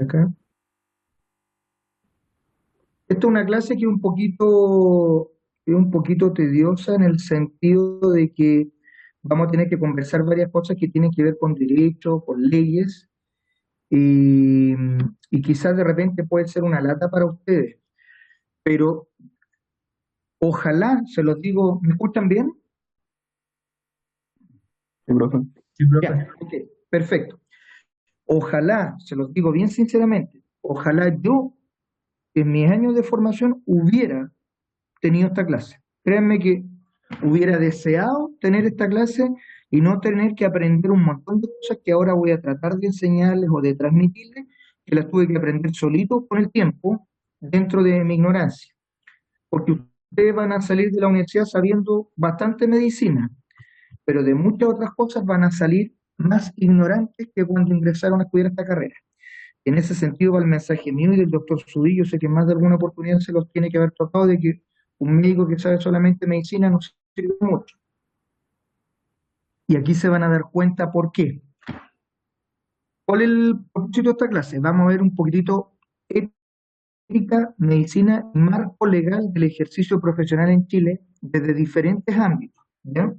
Acá. Esta es una clase que es un poquito tediosa en el sentido de que vamos a tener que conversar varias cosas que tienen que ver con derecho, con leyes, y, y quizás de repente puede ser una lata para ustedes, pero ojalá, se los digo, ¿me escuchan bien? Sí, profe. Sí, profe. Ya, ok, perfecto. Ojalá, se los digo bien sinceramente, ojalá yo en mis años de formación hubiera tenido esta clase. Créanme que hubiera deseado tener esta clase y no tener que aprender un montón de cosas que ahora voy a tratar de enseñarles o de transmitirles, que las tuve que aprender solito con el tiempo, dentro de mi ignorancia. Porque ustedes van a salir de la universidad sabiendo bastante medicina, pero de muchas otras cosas van a salir más ignorantes que cuando ingresaron a estudiar esta carrera. En ese sentido va el mensaje mío y del doctor Sudillo, sé que más de alguna oportunidad se los tiene que haber tocado de que un médico que sabe solamente medicina no sirve mucho. Y aquí se van a dar cuenta por qué. ¿Cuál es el propósito de esta clase? Vamos a ver un poquitito ética, medicina, marco legal del ejercicio profesional en Chile desde diferentes ámbitos, ¿ya?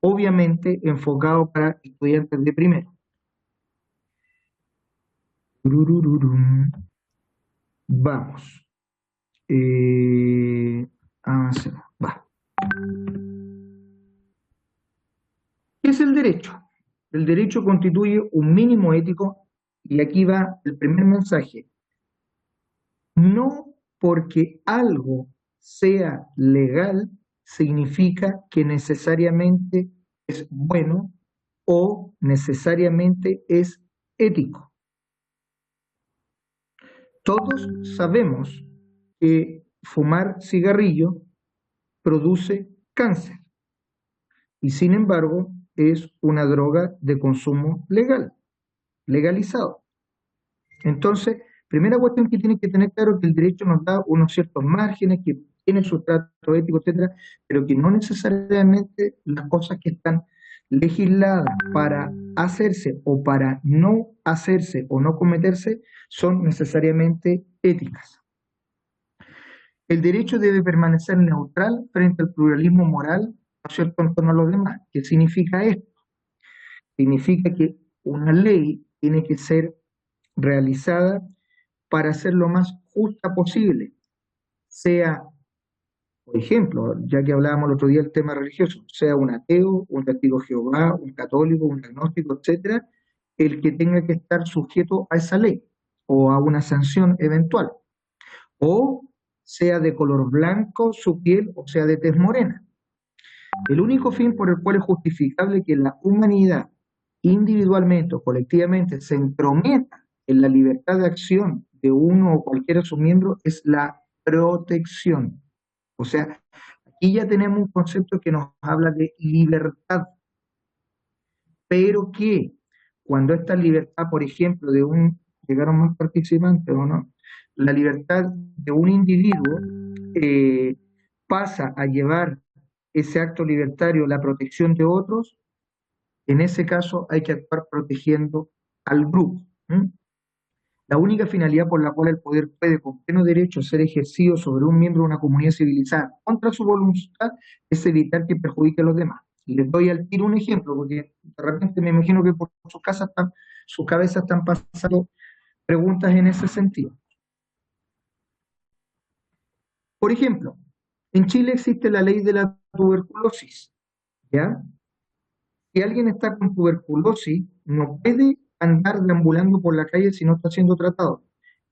Obviamente enfocado para estudiantes de primero. Turururum. Vamos. Avancemos. Va. ¿Qué es el derecho? El derecho constituye un mínimo ético y aquí va el primer mensaje. No porque algo sea legal significa que necesariamente es bueno o necesariamente es ético. Todos sabemos que fumar cigarrillo produce cáncer y sin embargo es una droga de consumo legal, legalizado. Entonces, primera cuestión que tiene que tener claro es que el derecho nos da unos ciertos márgenes, que tiene su trato ético, etcétera, pero que no necesariamente las cosas que están legisladas para hacerse o para no hacerse o no cometerse son necesariamente éticas. El derecho debe permanecer neutral frente al pluralismo moral, ¿no es cierto?, en torno a los demás. ¿Qué significa esto? Significa que una ley tiene que ser realizada para ser lo más justa posible, sea, por ejemplo, ya que hablábamos el otro día del tema religioso, sea un ateo, un testigo de Jehová, un católico, un agnóstico, etcétera, el que tenga que estar sujeto a esa ley o a una sanción eventual, o sea de color blanco su piel o sea de tez morena. El único fin por el cual es justificable que la humanidad, individualmente o colectivamente, se entrometa en la libertad de acción de uno o cualquiera de sus miembros es la protección. O sea, aquí ya tenemos un concepto que nos habla de libertad, pero que cuando esta libertad, por ejemplo, llegaron más participantes o no, la libertad de un individuo eh, pasa a llevar ese acto libertario la protección de otros, en ese caso hay que actuar protegiendo al grupo. ¿Mm? La única finalidad por la cual el poder puede con pleno derecho ser ejercido sobre un miembro de una comunidad civilizada contra su voluntad es evitar que perjudique a los demás. Y les doy al tiro un ejemplo, porque de repente me imagino que por sus cabezas están pasando preguntas en ese sentido. Por ejemplo, en Chile existe la ley de la tuberculosis, ¿ya? Si alguien está con tuberculosis, no puede andar deambulando por la calle si no está siendo tratado.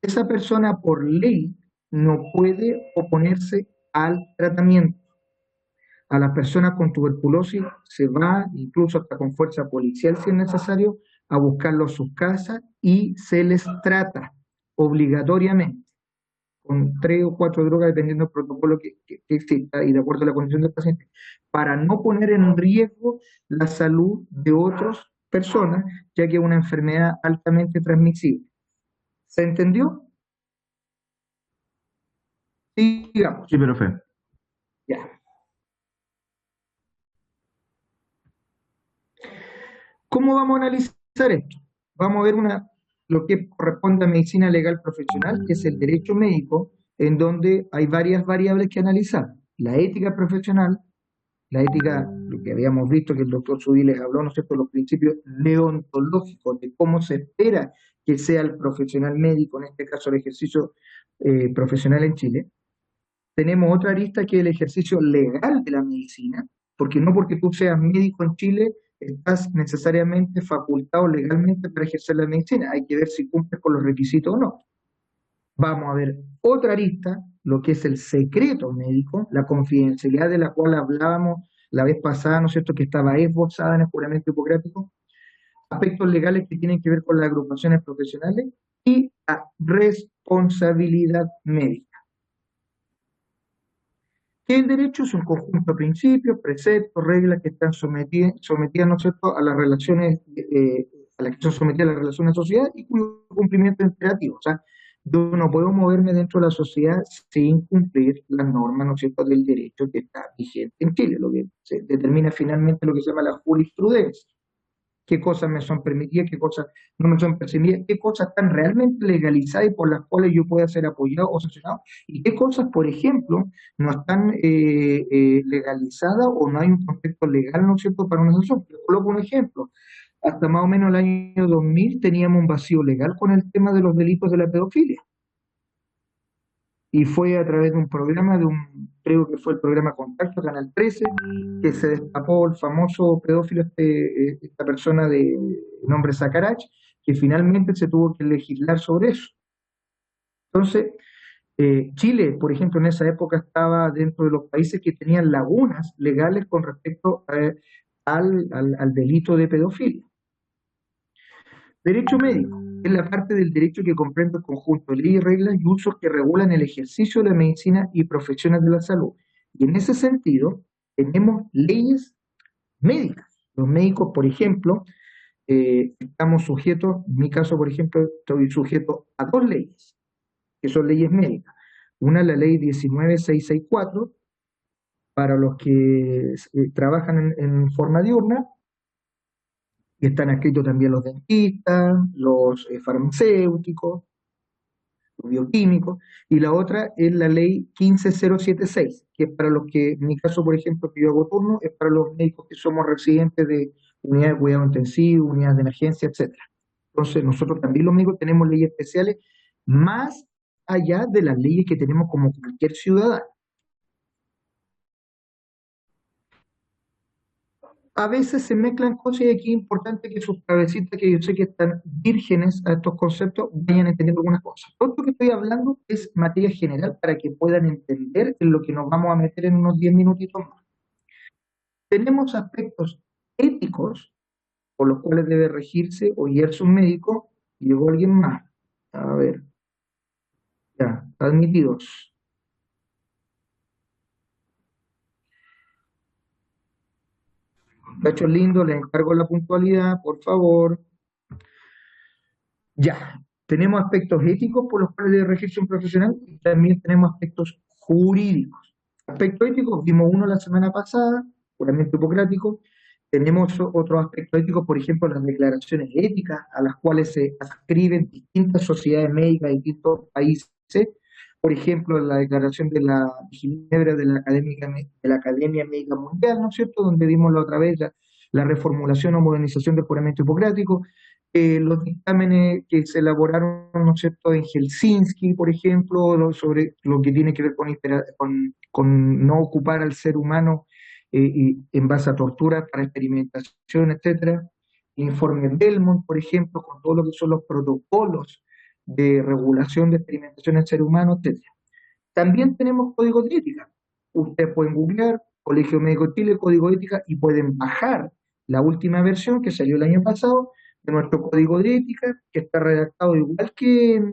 Esa persona por ley no puede oponerse al tratamiento. A las personas con tuberculosis se va, incluso hasta con fuerza policial si es necesario, a buscarlos a sus casas y se les trata obligatoriamente con 3 o 4 drogas, dependiendo del protocolo que exista y de acuerdo a la condición del paciente, para no poner en riesgo la salud de otras personas, ya que es una enfermedad altamente transmisible. ¿Se entendió? Sí, digamos. Sí, profe. Ya. ¿Cómo vamos a analizar esto? Vamos a ver lo que corresponde a medicina legal profesional, que es el derecho médico, en donde hay varias variables que analizar. La ética profesional, la ética, lo que habíamos visto que el doctor Zubí les habló, ¿no es cierto?, los principios deontológicos de cómo se espera que sea el profesional médico, en este caso el ejercicio profesional en Chile. Tenemos otra arista que es el ejercicio legal de la medicina, porque no porque tú seas médico en Chile estás necesariamente facultado legalmente para ejercer la medicina, hay que ver si cumples con los requisitos o no. Vamos a ver otra arista, lo que es el secreto médico, la confidencialidad de la cual hablábamos la vez pasada, ¿no es cierto?, que estaba esbozada en el juramento hipocrático, aspectos legales que tienen que ver con las agrupaciones profesionales y la responsabilidad médica. Que el derecho es un conjunto de principios, preceptos, reglas que están sometidas, ¿no es cierto?, a las relaciones, a las que son sometidas las relaciones de sociedad y cuyo cumplimiento es imperativo. O sea, yo no puedo moverme dentro de la sociedad sin cumplir las normas, ¿no es cierto?, del derecho que está vigente en Chile, lo que se determina finalmente lo que se llama la jurisprudencia. Qué cosas me son permitidas, qué cosas no me son permitidas, qué cosas están realmente legalizadas y por las cuales yo pueda ser apoyado o sancionado, y qué cosas, por ejemplo, no están legalizadas o no hay un contexto legal, ¿no es cierto?, para una sanción. Les coloco un ejemplo. Hasta más o menos el año 2000 teníamos un vacío legal con el tema de los delitos de la pedofilia y fue a través de un programa, creo que fue el programa Contacto, Canal 13, que se destapó el famoso pedófilo, esta persona de nombre Sacarach, que finalmente se tuvo que legislar sobre eso. Entonces, Chile, por ejemplo, en esa época estaba dentro de los países que tenían lagunas legales con respecto al delito de pedofilia. Derecho médico es la parte del derecho que comprende el conjunto de leyes, reglas y usos que regulan el ejercicio de la medicina y profesiones de la salud. Y en ese sentido, tenemos leyes médicas. Los médicos, por ejemplo, estamos sujetos, en mi caso, por ejemplo, estoy sujeto a dos leyes, que son leyes médicas. Una es la ley 19664, para los que trabajan en forma diurna, y están adscritos también los dentistas, los farmacéuticos, los bioquímicos, y la otra es la ley 15076, que es para los que, en mi caso, por ejemplo, que yo hago turno, es para los médicos que somos residentes de unidades de cuidado intensivo, unidades de emergencia, etcétera. Entonces, nosotros también los médicos tenemos leyes especiales, más allá de las leyes que tenemos como cualquier ciudadano. A veces se mezclan cosas y aquí es importante que sus cabecitas, que yo sé que están vírgenes a estos conceptos, vayan entendiendo algunas cosas. Todo esto que estoy hablando es materia general para que puedan entender en lo que nos vamos a meter en unos 10 minutitos más. Tenemos aspectos éticos por los cuales debe regirse o guiarse un médico. Llegó alguien más. A ver, ya, admitidos. Muchachos lindos, les encargo la puntualidad, por favor. Ya, tenemos aspectos éticos por los cuales debe regirse un profesional y también tenemos aspectos jurídicos. Aspectos éticos, vimos uno la semana pasada, juramento hipocrático. Tenemos otros aspectos éticos, por ejemplo, las declaraciones éticas a las cuales se adscriben distintas sociedades médicas de distintos países. Por ejemplo, la declaración de la Ginebra de la Academia Médica Mundial, ¿no es cierto?, donde vimos la otra vez la reformulación o modernización del juramento hipocrático, los dictámenes que se elaboraron, ¿no es cierto?, en Helsinki, por ejemplo, sobre lo que tiene que ver con no ocupar al ser humano en base a tortura para experimentación, etcétera. Informe Belmont, por ejemplo, con todo lo que son los protocolos de regulación de experimentación en ser humano, etcétera. También tenemos códigos de ética. Ustedes pueden googlear Colegio Médico de Chile, Código de Ética, y pueden bajar la última versión que salió el año pasado de nuestro Código de Ética, que está redactado igual que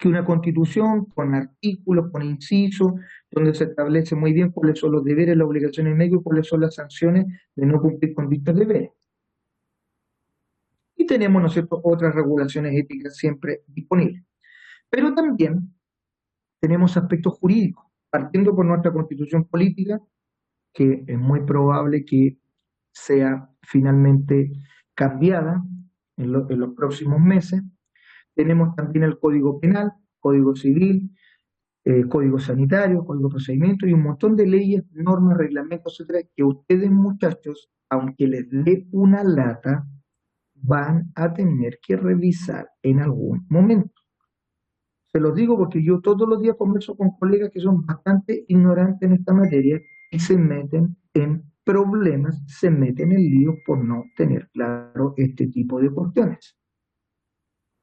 una constitución, con artículos, con incisos, donde se establece muy bien cuáles son los deberes, las obligaciones del médico y cuáles son las sanciones de no cumplir con dichos deberes. Y tenemos, ¿no es cierto?, otras regulaciones éticas siempre disponibles. Pero también tenemos aspectos jurídicos, partiendo por nuestra constitución política, que es muy probable que sea finalmente cambiada en los próximos meses. tenemos también el Código Penal, Código Civil, Código Sanitario, Código de Procedimiento y un montón de leyes, normas, reglamentos, etcétera, que ustedes, muchachos, aunque les dé una lata, van a tener que revisar en algún momento. Se los digo porque yo todos los días converso con colegas que son bastante ignorantes en esta materia y se meten en problemas, se meten en líos por no tener claro este tipo de cuestiones.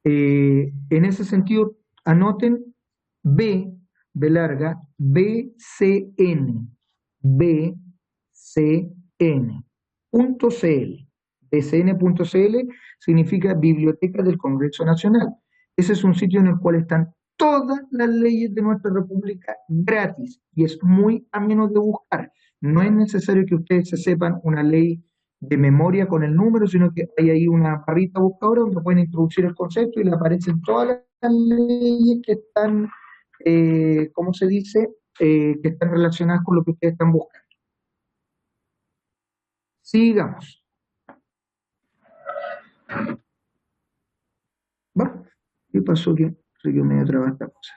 En ese sentido, anoten B larga, BCN, BCN.cl. BCN.cl significa Biblioteca del Congreso Nacional. Ese es un sitio en el cual están todas las leyes de nuestra república gratis y es muy ameno de buscar. No es necesario que ustedes se sepan una ley de memoria con el número, sino que hay ahí una barrita buscadora donde pueden introducir el concepto y le aparecen todas las leyes que están, ¿cómo se dice? Que están relacionadas con lo que ustedes están buscando. Sigamos. Bueno, ¿qué pasó? Que me traba esta cosa.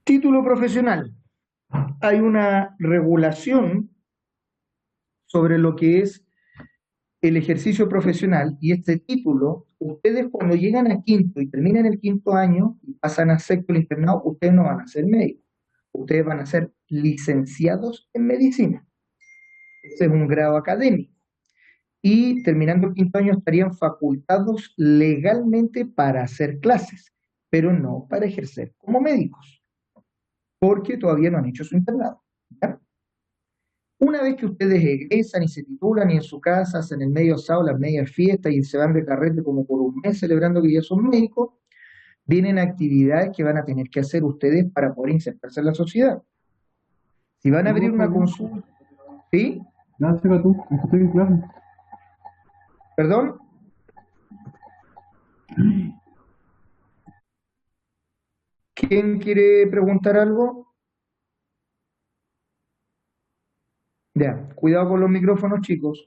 Título profesional. Hay una regulación sobre lo que es el ejercicio profesional y este título, ustedes cuando llegan a quinto y terminan el quinto año y pasan a sexto el internado, ustedes no van a ser médicos, ustedes van a ser licenciados en medicina. Ese es un grado académico. Y terminando el quinto año estarían facultados legalmente para hacer clases, pero no para ejercer como médicos, porque todavía no han hecho su internado. ¿Ya? Una vez que ustedes egresan y se titulan y en su casa hacen el medio asado, las medias fiestas y se van de carrete como por un mes celebrando que ya son médicos, vienen actividades que van a tener que hacer ustedes para poder insertarse en la sociedad. Si van a abrir una consulta, ¿sí? No, saca tú, estoy en clase. ¿Perdón? ¿Quién quiere preguntar algo? Ya, cuidado con los micrófonos, chicos.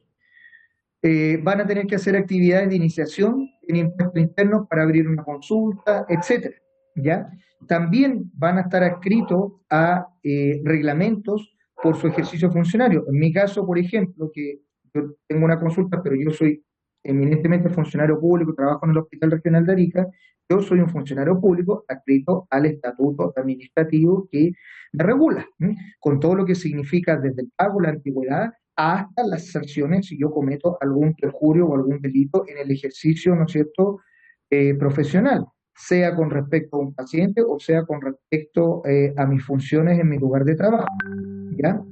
Van a tener que hacer actividades de iniciación en impuestos internos para abrir una consulta, etcétera. ¿Ya? También van a estar adscritos a reglamentos por su ejercicio funcionario. En mi caso, por ejemplo, que yo tengo una consulta, pero yo soy eminentemente funcionario público, trabajo en el Hospital Regional de Arica, yo soy un funcionario público adscrito al estatuto administrativo que me regula, con todo lo que significa desde el pago, la antigüedad, hasta las sanciones si yo cometo algún perjurio o algún delito en el ejercicio, ¿no es cierto?, profesional, sea con respecto a un paciente o sea con respecto a mis funciones en mi lugar de trabajo, ¿ya?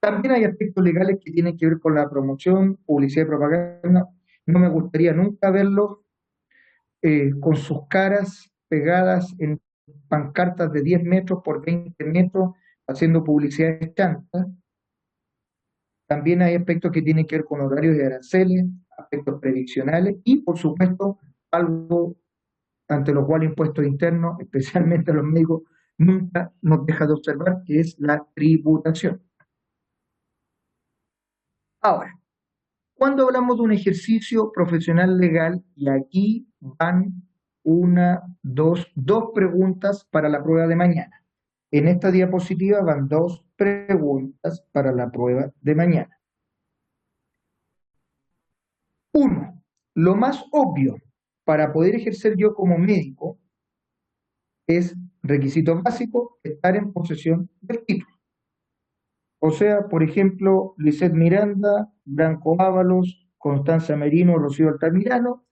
También hay aspectos legales que tienen que ver con la promoción, publicidad y propaganda. No me gustaría nunca verlos con sus caras pegadas en pancartas de 10 metros por 20 metros haciendo publicidad chanta. También hay aspectos que tienen que ver con horarios y aranceles, aspectos previsionales y, por supuesto, algo ante lo cual impuestos internos, especialmente a los médicos, nunca nos deja de observar, que es la tributación. Ahora, cuando hablamos de un ejercicio profesional legal, y aquí van dos preguntas para la prueba de mañana. En esta diapositiva van dos preguntas para la prueba de mañana. Uno, lo más obvio para poder ejercer yo como médico es requisito básico estar en posesión del título. O sea, por ejemplo, Lisette Miranda, Branco Ábalos, Constanza Merino, Rocío Altamirano,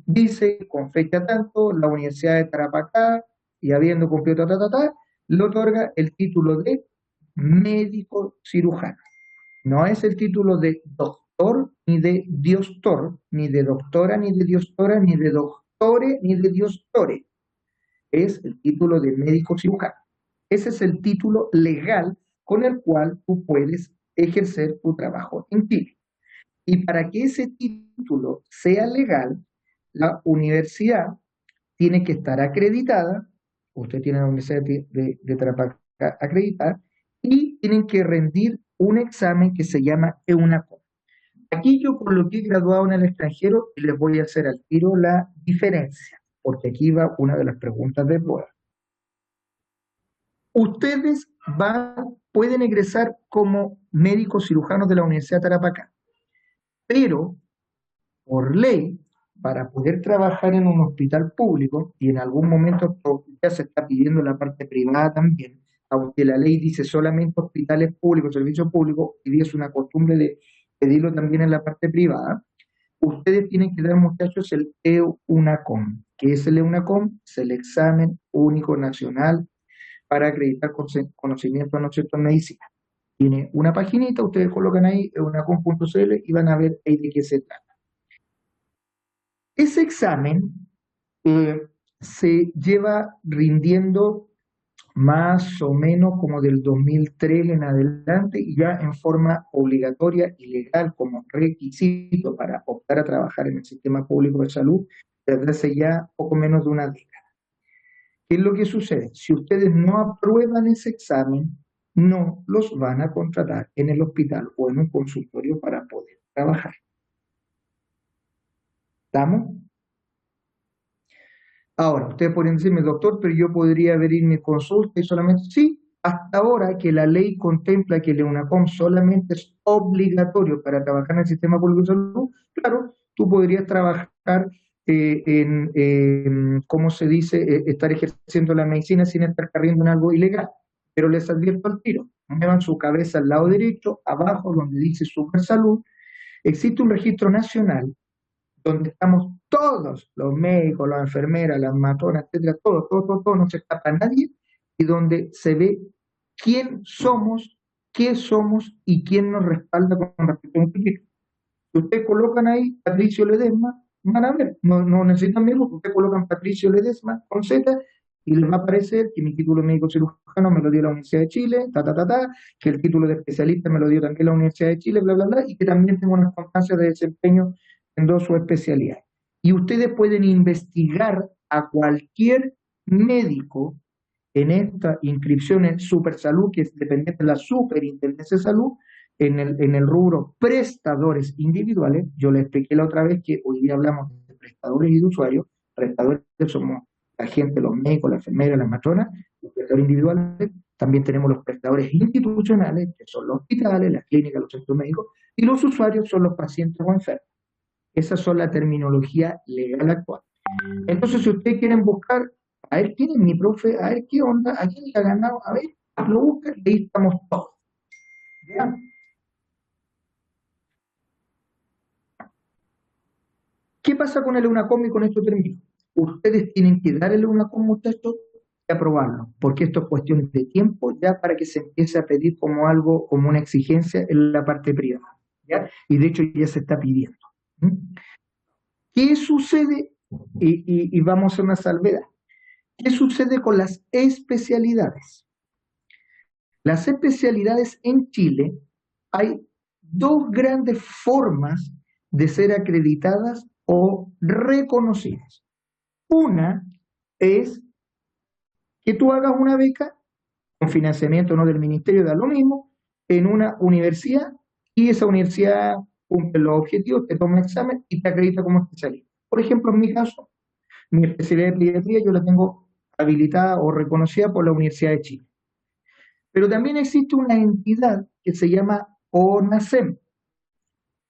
dice con fecha tanto, la Universidad de Tarapacá, y habiendo cumplido le otorga el título de médico cirujano. No es el título de doctor, ni de diostor, ni de doctora, ni de diostora, ni de doctore, ni de diostore. Es el título de médico cirujano. Ese es el título legal con el cual tú puedes ejercer tu trabajo en Chile. Y para que ese título sea legal, la universidad tiene que estar acreditada usted tiene la Universidad de Tarapacá acreditada, y tienen que rendir un examen que se llama EUNACOM. Aquí yo coloqué graduado en el extranjero y les voy a hacer al tiro la diferencia, porque aquí va una de las preguntas de prueba. Ustedes pueden egresar como médicos cirujanos de la Universidad de Tarapacá, pero por ley, para poder trabajar en un hospital público, y en algún momento ya se está pidiendo la parte privada también, aunque la ley dice solamente hospitales públicos, servicios públicos, y es una costumbre de pedirlo también en la parte privada, ustedes tienen que dar, muchachos, el EUNACOM. ¿Qué es el EUNACOM? Es el examen único nacional para acreditar conocimiento, ¿no es cierto?, en medicina. Tiene una paginita, ustedes colocan ahí eunacom.cl y van a ver ahí de qué se trata. Ese examen se lleva rindiendo más o menos como del 2003 en adelante, y ya en forma obligatoria y legal como requisito para optar a trabajar en el sistema público de salud desde hace ya poco menos de una década. ¿Qué es lo que sucede? Si ustedes no aprueban ese examen, no los van a contratar en el hospital o en un consultorio para poder trabajar. ¿Estamos? Ahora, ustedes podrían decirme, doctor, pero yo podría abrir mi consulta y solamente... Sí, hasta ahora que la ley contempla que el EUNACOM solamente es obligatorio para trabajar en el sistema público de salud, claro, tú podrías trabajar ¿cómo se dice?, estar ejerciendo la medicina sin estar corriendo en algo ilegal. Pero les advierto al tiro, muevan su cabeza al lado derecho, abajo donde dice Supersalud, existe un registro nacional donde estamos todos, los médicos, las enfermeras, las matronas, etcétera, todo, no se escapa nadie, y donde se ve quién somos, qué somos y quién nos respalda con respecto a un proyecto. Si ustedes colocan ahí Patricio Ledesma, van a ver, no necesitan mismo, ustedes colocan Patricio Ledesma con Z y les va a aparecer que mi título de médico cirujano me lo dio la Universidad de Chile, que el título de especialista me lo dio también la Universidad de Chile, bla, bla, bla, y que también tengo unas constancias de desempeño en dos subespecialidades. Y ustedes pueden investigar a cualquier médico en esta inscripción en Supersalud, que es dependiente de la Superintendencia de Salud, en el rubro prestadores individuales. Yo les expliqué la otra vez que hoy día hablamos de prestadores y de usuarios. Prestadores somos la gente, los médicos, las enfermeras, las matronas. Los prestadores individuales, también tenemos los prestadores institucionales, que son los hospitales, las clínicas, los centros médicos, y los usuarios son los pacientes o enfermos. Esas son la terminología legal actual. Entonces, si ustedes quieren buscar, a ver quién es mi profe, a ver qué onda, a quién le ha ganado, a ver, lo buscan, y ahí estamos todos. ¿Ya? ¿Qué pasa con el EUNACOM y con esto termino? Ustedes tienen que dar el EUNACOM, muchachos, y aprobarlo, porque esto es cuestión de tiempo ya para que se empiece a pedir como algo, como una exigencia en la parte privada, ¿ya? Y de hecho ya se está pidiendo. ¿Qué sucede? Y vamos a hacer una salvedad. ¿Qué sucede con las especialidades? Las especialidades en Chile, hay dos grandes formas de ser acreditadas o reconocidas. Una es que tú hagas una beca con financiamiento no del ministerio, da lo mismo, en una universidad, y esa universidad cumple los objetivos, te toma el examen y te acredita como especialista. Por ejemplo, en mi caso, mi especialidad de pediatría yo la tengo habilitada o reconocida por la Universidad de Chile. Pero también existe una entidad que se llama CONASEM,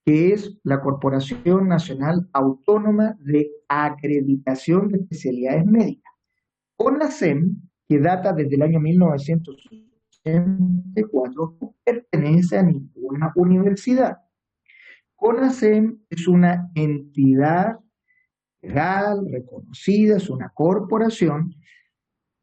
que es la Corporación Nacional Autónoma de Acreditación de Especialidades Médicas. CONASEM, que data desde el año 1984, no pertenece a ninguna universidad. CONASEM es una entidad legal, reconocida, es una corporación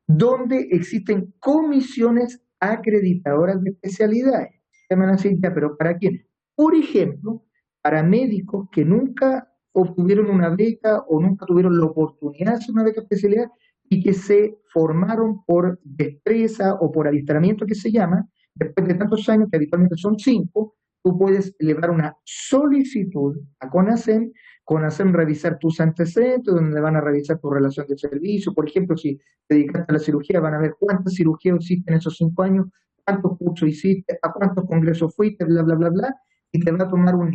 donde existen comisiones acreditadoras de especialidades. Se van a decir, ya, pero ¿para quién? Por ejemplo, para médicos que nunca obtuvieron una beca o nunca tuvieron la oportunidad de hacer una beca de especialidad y que se formaron por destreza o por adiestramiento, que se llama, después de tantos años, que habitualmente son 5, tú puedes elevar una solicitud a CONASEM CONASEM revisar tus antecedentes, donde van a revisar tu relación de servicio. Por ejemplo, si te dedicaste a la cirugía, van a ver cuántas cirugías hiciste en esos 5 años, cuántos cursos hiciste, a cuántos congresos fuiste, bla, bla, bla, bla, y te va a tomar un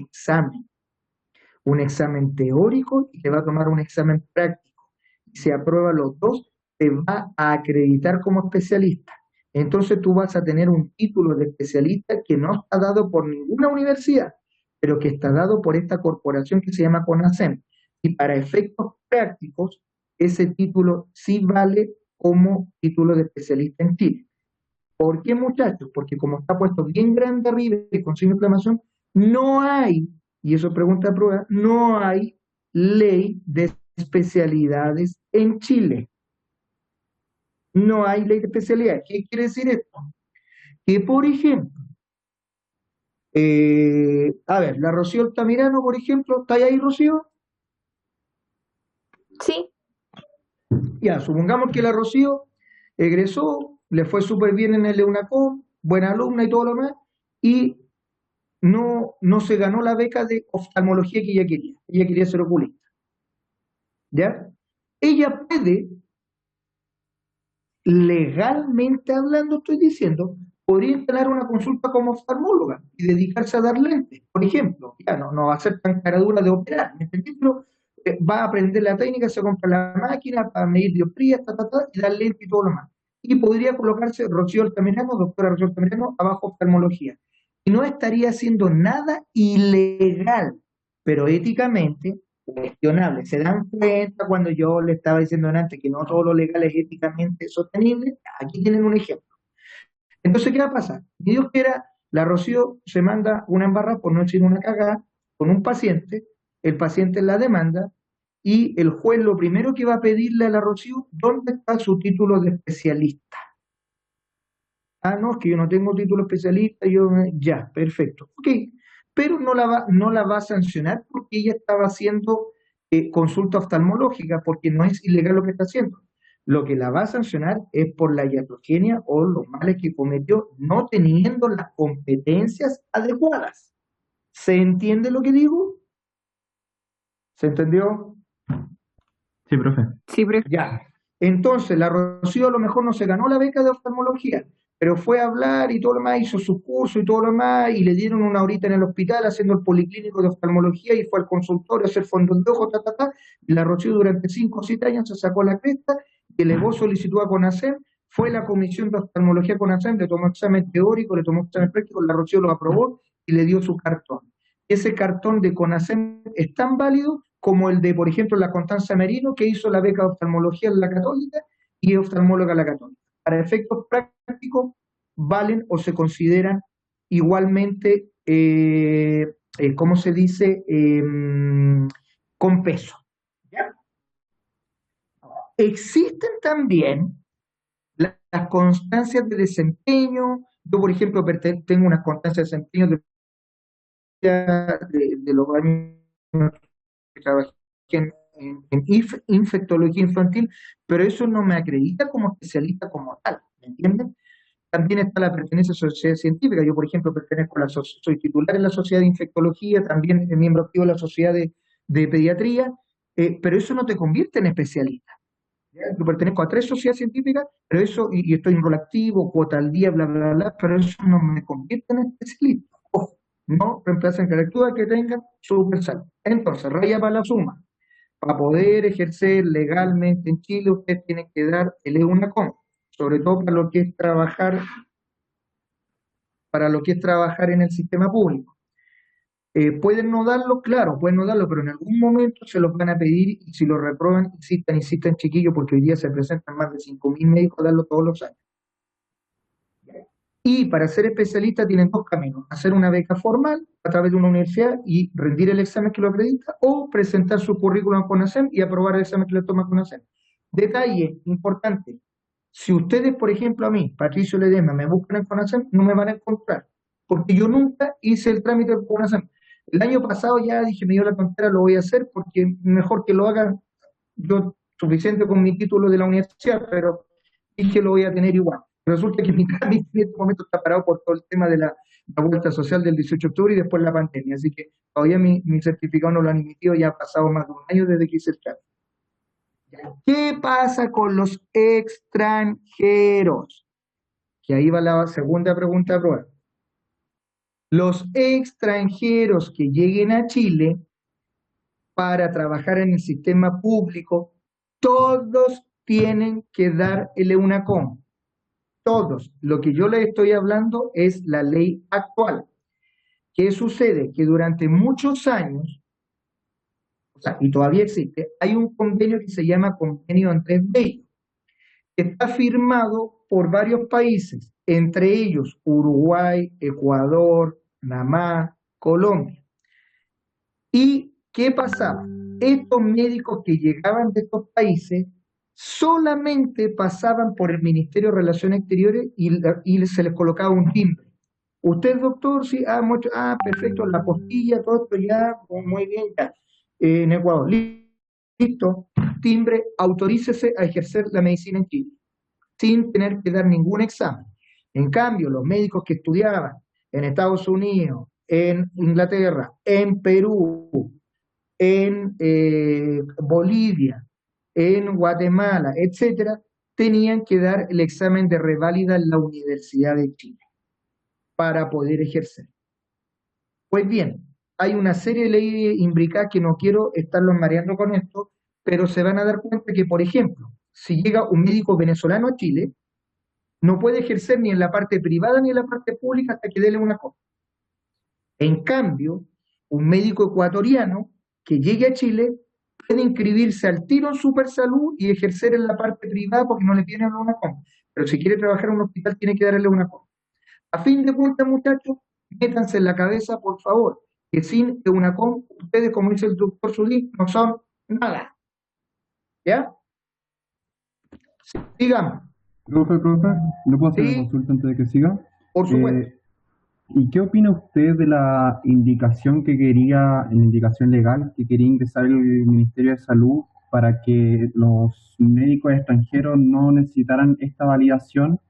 examen teórico y te va a tomar un examen práctico. Y si aprueba los dos, te va a acreditar como especialista. Entonces tú vas a tener un título de especialista que no está dado por ninguna universidad, pero que está dado por esta corporación que se llama CONASEM. Y para efectos prácticos, ese título sí vale como título de especialista en Chile. ¿Por qué, muchachos? Porque como está puesto bien grande arriba y con signo de exclamación, no hay, y eso pregunta a prueba, no hay ley de especialidades en Chile. No hay ley de especialidades. ¿Qué quiere decir esto? Que, por ejemplo, a ver, la Rocío Altamirano, por ejemplo, ¿está ahí, Rocío? Sí, Ya, supongamos que la Rocío egresó, le fue súper bien en el EUNACOM, buena alumna y todo lo demás, y no se ganó la beca de oftalmología que ella quería ser oculista, ¿ya? Ella puede, legalmente hablando, estoy diciendo, podría instalar una consulta como oftalmóloga y dedicarse a dar lentes, por ejemplo, ya no va a ser tan caradura de operar, ¿me entendés? Pero va a aprender la técnica, se compra la máquina para medir dioptrías, y dar lentes y todo lo demás. Y podría colocarse Rocío Altamirano, doctora Rocío Altamirano, abajo oftalmología. Y no estaría haciendo nada ilegal, pero éticamente cuestionable. ¿Se dan cuenta cuando yo le estaba diciendo antes que no todo lo legal es éticamente sostenible? Aquí tienen un ejemplo. Entonces, ¿qué va a pasar? Ni Dios quiera, la Rocío se manda una embarrada, por no decir una cagada, con un paciente, el paciente la demanda, y el juez lo primero que va a pedirle a la Rocío, ¿dónde está su título de especialista? Ah, no, es que yo no tengo título especialista, ya, perfecto. Ok, pero no la va a sancionar porque ella estaba haciendo consulta oftalmológica, porque no es ilegal lo que está haciendo. Lo que la va a sancionar es por la iatrogenia o los males que cometió, no teniendo las competencias adecuadas. ¿Se entiende lo que digo? ¿Se entendió? Sí, profe. sí, Ya. Entonces, la Rocío a lo mejor no se ganó la beca de oftalmología, pero fue a hablar y todo lo más, hizo su curso y todo lo más, y le dieron una horita en el hospital haciendo el policlínico de oftalmología y fue al consultorio a hacer fondos de ojo, y la Rocío durante 5 o 7 años se sacó la cresta y elevó solicitud a CONASEM, fue la comisión de oftalmología CONASEM, le tomó examen teórico, le tomó examen práctico, la Rocío lo aprobó y le dio su cartón. Ese cartón de CONASEM es tan válido como el de, por ejemplo, la Constanza Merino, que hizo la beca de oftalmología en la Católica y es oftalmóloga en la Católica. Para efectos prácticos, valen o se consideran igualmente, ¿cómo se dice? Con peso. ¿Ya? Existen también las constancias de desempeño. Yo, por ejemplo, tengo unas constancias de desempeño de los años que trabajé en infectología infantil, pero eso no me acredita como especialista como tal, ¿me entienden? También está la pertenencia a la sociedad científica. Yo, por ejemplo, pertenezco a soy titular en la sociedad de infectología, también miembro activo de la sociedad de pediatría, pero eso no te convierte en especialista. ¿Ya? Yo pertenezco a 3 sociedades científicas, pero eso, y estoy en rol activo, cuota al día, bla, bla, bla, pero eso no me convierte en especialista. Ojo, no reemplazan características que tengan súper salud. Entonces, raya para la suma. Para poder ejercer legalmente en Chile, usted tiene que dar el EUNACOM, sobre todo para lo que es trabajar en el sistema público. Pueden no darlo, claro, pueden no darlo, pero en algún momento se los van a pedir y si lo reprueban, insistan, chiquillos, porque hoy día se presentan más de 5.000 médicos a darlo todos los años. Y para ser especialista tienen 2 caminos: hacer una beca formal a través de una universidad y rendir el examen que lo acredita, o presentar su currículum a CONASEM y aprobar el examen que le toma CONASEM. Detalle importante: si ustedes, por ejemplo, a mí, Patricio Ledesma, me buscan en CONASEM, no me van a encontrar, porque yo nunca hice el trámite de CONASEM. El año pasado ya dije, me dio la tontera, lo voy a hacer, porque mejor que lo haga yo, suficiente con mi título de la universidad, pero dije lo voy a tener igual. Resulta que mi trámite en este momento está parado por todo el tema la vuelta social del 18 de octubre y después la pandemia. Así que todavía mi certificado no lo han emitido, ya ha pasado más de un año desde que hice el trámite. ¿Qué pasa con los extranjeros? Que ahí va la segunda pregunta a prueba. Los extranjeros que lleguen a Chile para trabajar en el sistema público, todos tienen que dar el EUNACOM. Todos. Lo que yo les estoy hablando es la ley actual. ¿Qué sucede? Que durante muchos años, o sea, y todavía existe, hay un convenio que se llama Convenio Andrés Bello, que está firmado por varios países, entre ellos Uruguay, Ecuador, Panamá, Colombia. ¿Y qué pasaba? Estos médicos que llegaban de estos países solamente pasaban por el Ministerio de Relaciones Exteriores y se les colocaba un timbre. Usted, doctor, sí, perfecto, la postilla, todo esto ya, muy bien, ya. En Ecuador, listo, timbre, autorícese a ejercer la medicina en Chile, sin tener que dar ningún examen. En cambio, los médicos que estudiaban en Estados Unidos, en Inglaterra, en Perú, en Bolivia, en Guatemala, etcétera, tenían que dar el examen de reválida en la Universidad de Chile para poder ejercer. Pues bien, hay una serie de leyes imbricadas que no quiero estarlos mareando con esto, pero se van a dar cuenta que, por ejemplo, si llega un médico venezolano a Chile, no puede ejercer ni en la parte privada ni en la parte pública hasta que déle una cosa. En cambio, un médico ecuatoriano que llegue a Chile puede inscribirse al tiro en Supersalud y ejercer en la parte privada porque no le piden una com. Pero si quiere trabajar en un hospital tiene que darle una com. A fin de cuentas, muchachos, métanse en la cabeza, por favor, que sin una com, ustedes, como dice el doctor Zulín, no son nada. ¿Ya? Sigamos. Profe, ¿no puedo hacer una Sí, consulta antes de que siga? por supuesto. ¿Y qué opina usted de la indicación la indicación legal que quería ingresar el Ministerio de Salud para que los médicos extranjeros no necesitaran esta validación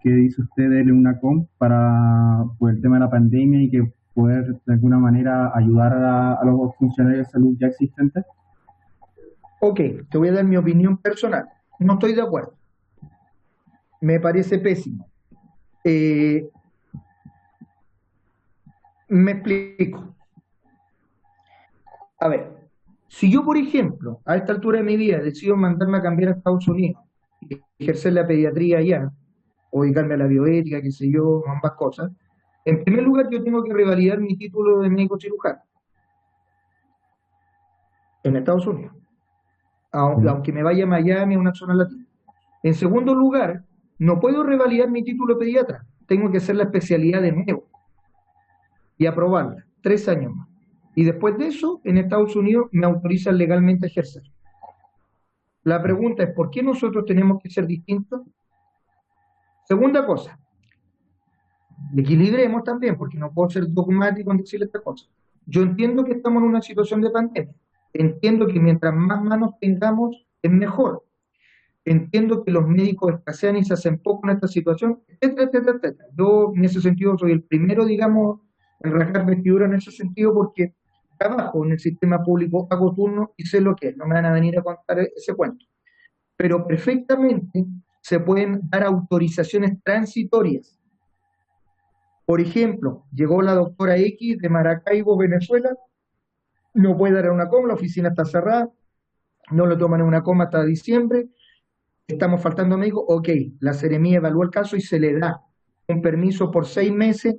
que dice usted del EUNACOM para por el tema de la pandemia y que poder de alguna manera ayudar a los funcionarios de salud ya existentes? Ok, te voy a dar mi opinión personal. No estoy de acuerdo. Me parece pésimo. Me explico. A ver, si yo, por ejemplo, a esta altura de mi vida decido mandarme a cambiar a Estados Unidos y ejercer la pediatría allá, o dedicarme a la bioética, qué sé yo, ambas cosas, en primer lugar yo tengo que revalidar mi título de médico cirujano en Estados Unidos, aunque me vaya a Miami, a una zona latina. En segundo lugar, no puedo revalidar mi título de pediatra, tengo que hacer la especialidad de nuevo y aprobarla, 3 años más. Y después de eso, en Estados Unidos me autorizan legalmente a ejercer. La pregunta es, ¿por qué nosotros tenemos que ser distintos? Segunda cosa, equilibremos también, porque no puedo ser dogmático en decirle esta cosa. Yo entiendo que estamos en una situación de pandemia. Entiendo que mientras más manos tengamos, es mejor. Entiendo que los médicos escasean y se hacen poco en esta situación, etcétera, etcétera, etcétera. Yo, en ese sentido, soy el primero, digamos, en rasgar vestidura en ese sentido, porque trabajo en el sistema público, hago turno y sé lo que es. No me van a venir a contar ese cuento. Pero perfectamente se pueden dar autorizaciones transitorias. Por ejemplo, llegó la doctora X de Maracaibo, Venezuela, no puede dar una coma, la oficina está cerrada, no lo toman en una coma hasta diciembre, estamos faltando médicos, ok, la Seremía evalúa el caso y se le da un permiso por 6 meses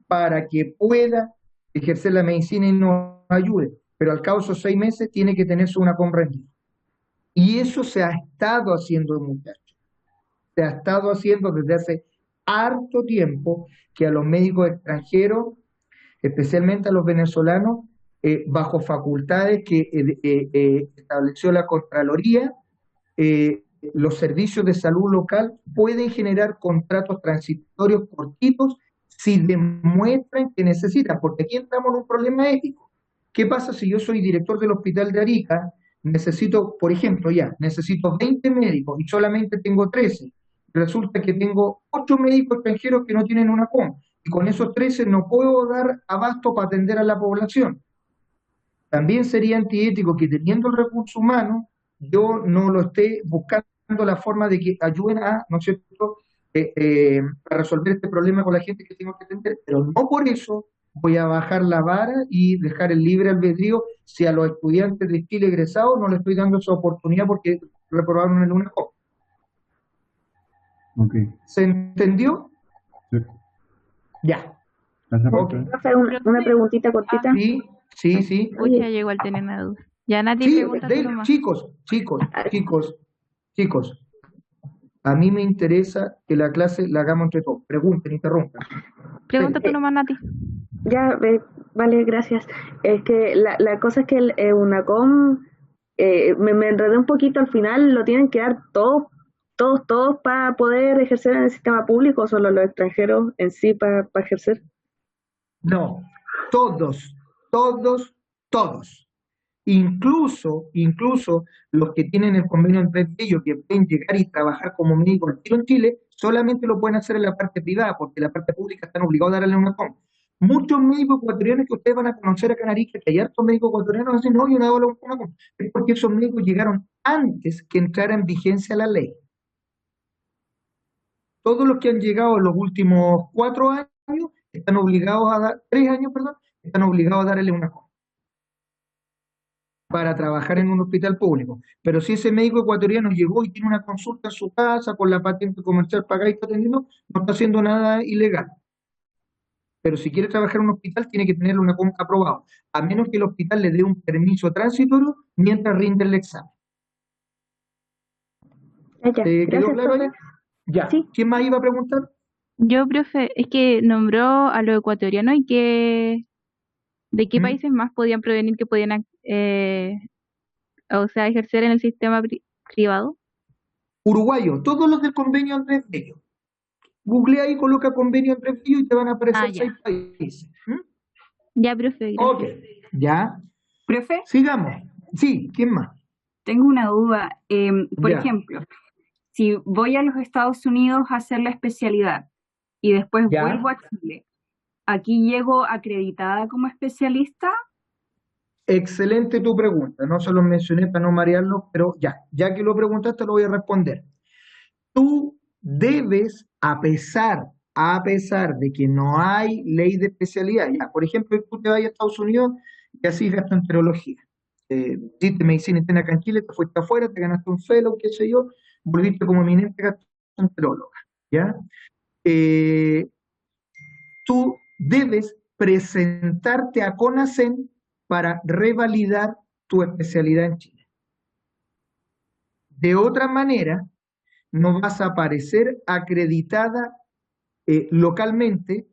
para que pueda ejercer la medicina y nos ayude, pero al cabo de esos 6 meses tiene que tenerse una compra en vivo. Y eso se ha estado haciendo, muchachos, se ha estado haciendo desde hace harto tiempo que a los médicos extranjeros, especialmente a los venezolanos, bajo facultades que estableció la Contraloría, los servicios de salud local pueden generar contratos transitorios cortitos si demuestran que necesitan, porque aquí entramos en un problema ético. ¿Qué pasa si yo soy director del hospital de Arica, necesito, por ejemplo, necesito 20 médicos y solamente tengo 13? Resulta que tengo 8 médicos extranjeros que no tienen una COM. y con esos 13 no puedo dar abasto para atender a la población. También sería antiético que teniendo el recurso humano, yo no lo esté buscando la forma de que ayuden a, ¿no es cierto?, a resolver este problema con la gente que tengo que atender, pero no por eso voy a bajar la vara y dejar el libre albedrío si a los estudiantes de estilo egresados no les estoy dando esa oportunidad porque reprobaron en una cosa. Ok. ¿Se entendió? Sí. Ya. Gracias, Ok. profe. Profe, una preguntita cortita. Sí. Oye. Pucha, yo igual tenía una duda. Ya, Nati, Sí, pregunta tú nomás. chicos, a mí me interesa que la clase la hagamos entre todos. Pregunten, interrumpan. Pregunta tú nomás, Nati. Ya, vale, gracias. Es que la cosa es que el UNACOM me enredé un poquito al final, lo tienen que dar todos para poder ejercer en el sistema público, o solo los extranjeros en sí para ejercer. No, todos. Incluso los que tienen el convenio entre ellos, que pueden llegar y trabajar como médicos al tiro en Chile, solamente lo pueden hacer en la parte privada, porque en la parte pública están obligados a darle una com. Muchos médicos ecuatorianos que ustedes van a conocer acá en Arica, que hay hartos médicos ecuatorianos, dicen, no, yo no hago una com. Es porque esos médicos llegaron antes que entrara en vigencia la ley. Todos los que han llegado en los últimos 4 años están obligados a dar, 3 años, perdón, están obligados a darle una com para trabajar en un hospital público. Pero si ese médico ecuatoriano llegó y tiene una consulta en su casa con la patente comercial pagada y está atendiendo, no está haciendo nada ilegal. Pero si quiere trabajar en un hospital, tiene que tener una compra aprobada, a menos que el hospital le dé un permiso transitorio mientras rinde el examen. Ya, ¿Te quedó gracias, claro ahí? profe. Ya. Sí. ¿Quién más iba a preguntar? Yo, profe, es que nombró a los ecuatorianos y que de qué países más podían provenir que podían, o sea, ejercer en el sistema privado. Uruguayo, todos los del convenio Andrés Bello. Googlea y coloca convenio Andrés Bello y te van a aparecer 6 países. Ya, profe, gracias. Ok, ya. Profe, Sigamos. Sí, ¿quién más? tengo una duda. Por Ya. ejemplo, si voy a los Estados Unidos a hacer la especialidad y después Ya. vuelvo a Chile, ¿aquí llego acreditada como especialista? Excelente tu pregunta. No se lo mencioné para no marearlo, pero ya que lo preguntaste, lo voy a responder. Tú debes, a pesar de que no hay ley de especialidad, ya, por ejemplo, tú te vas a Estados Unidos y así gastroenterología. Hiciste medicina interna acá en Chile, te fuiste afuera, te ganaste un fellow, qué sé yo, volviste como eminente gastroenteróloga, ¿ya? Tú debes presentarte a CONASEM para revalidar tu especialidad en Chile. De otra manera, no vas a aparecer acreditada localmente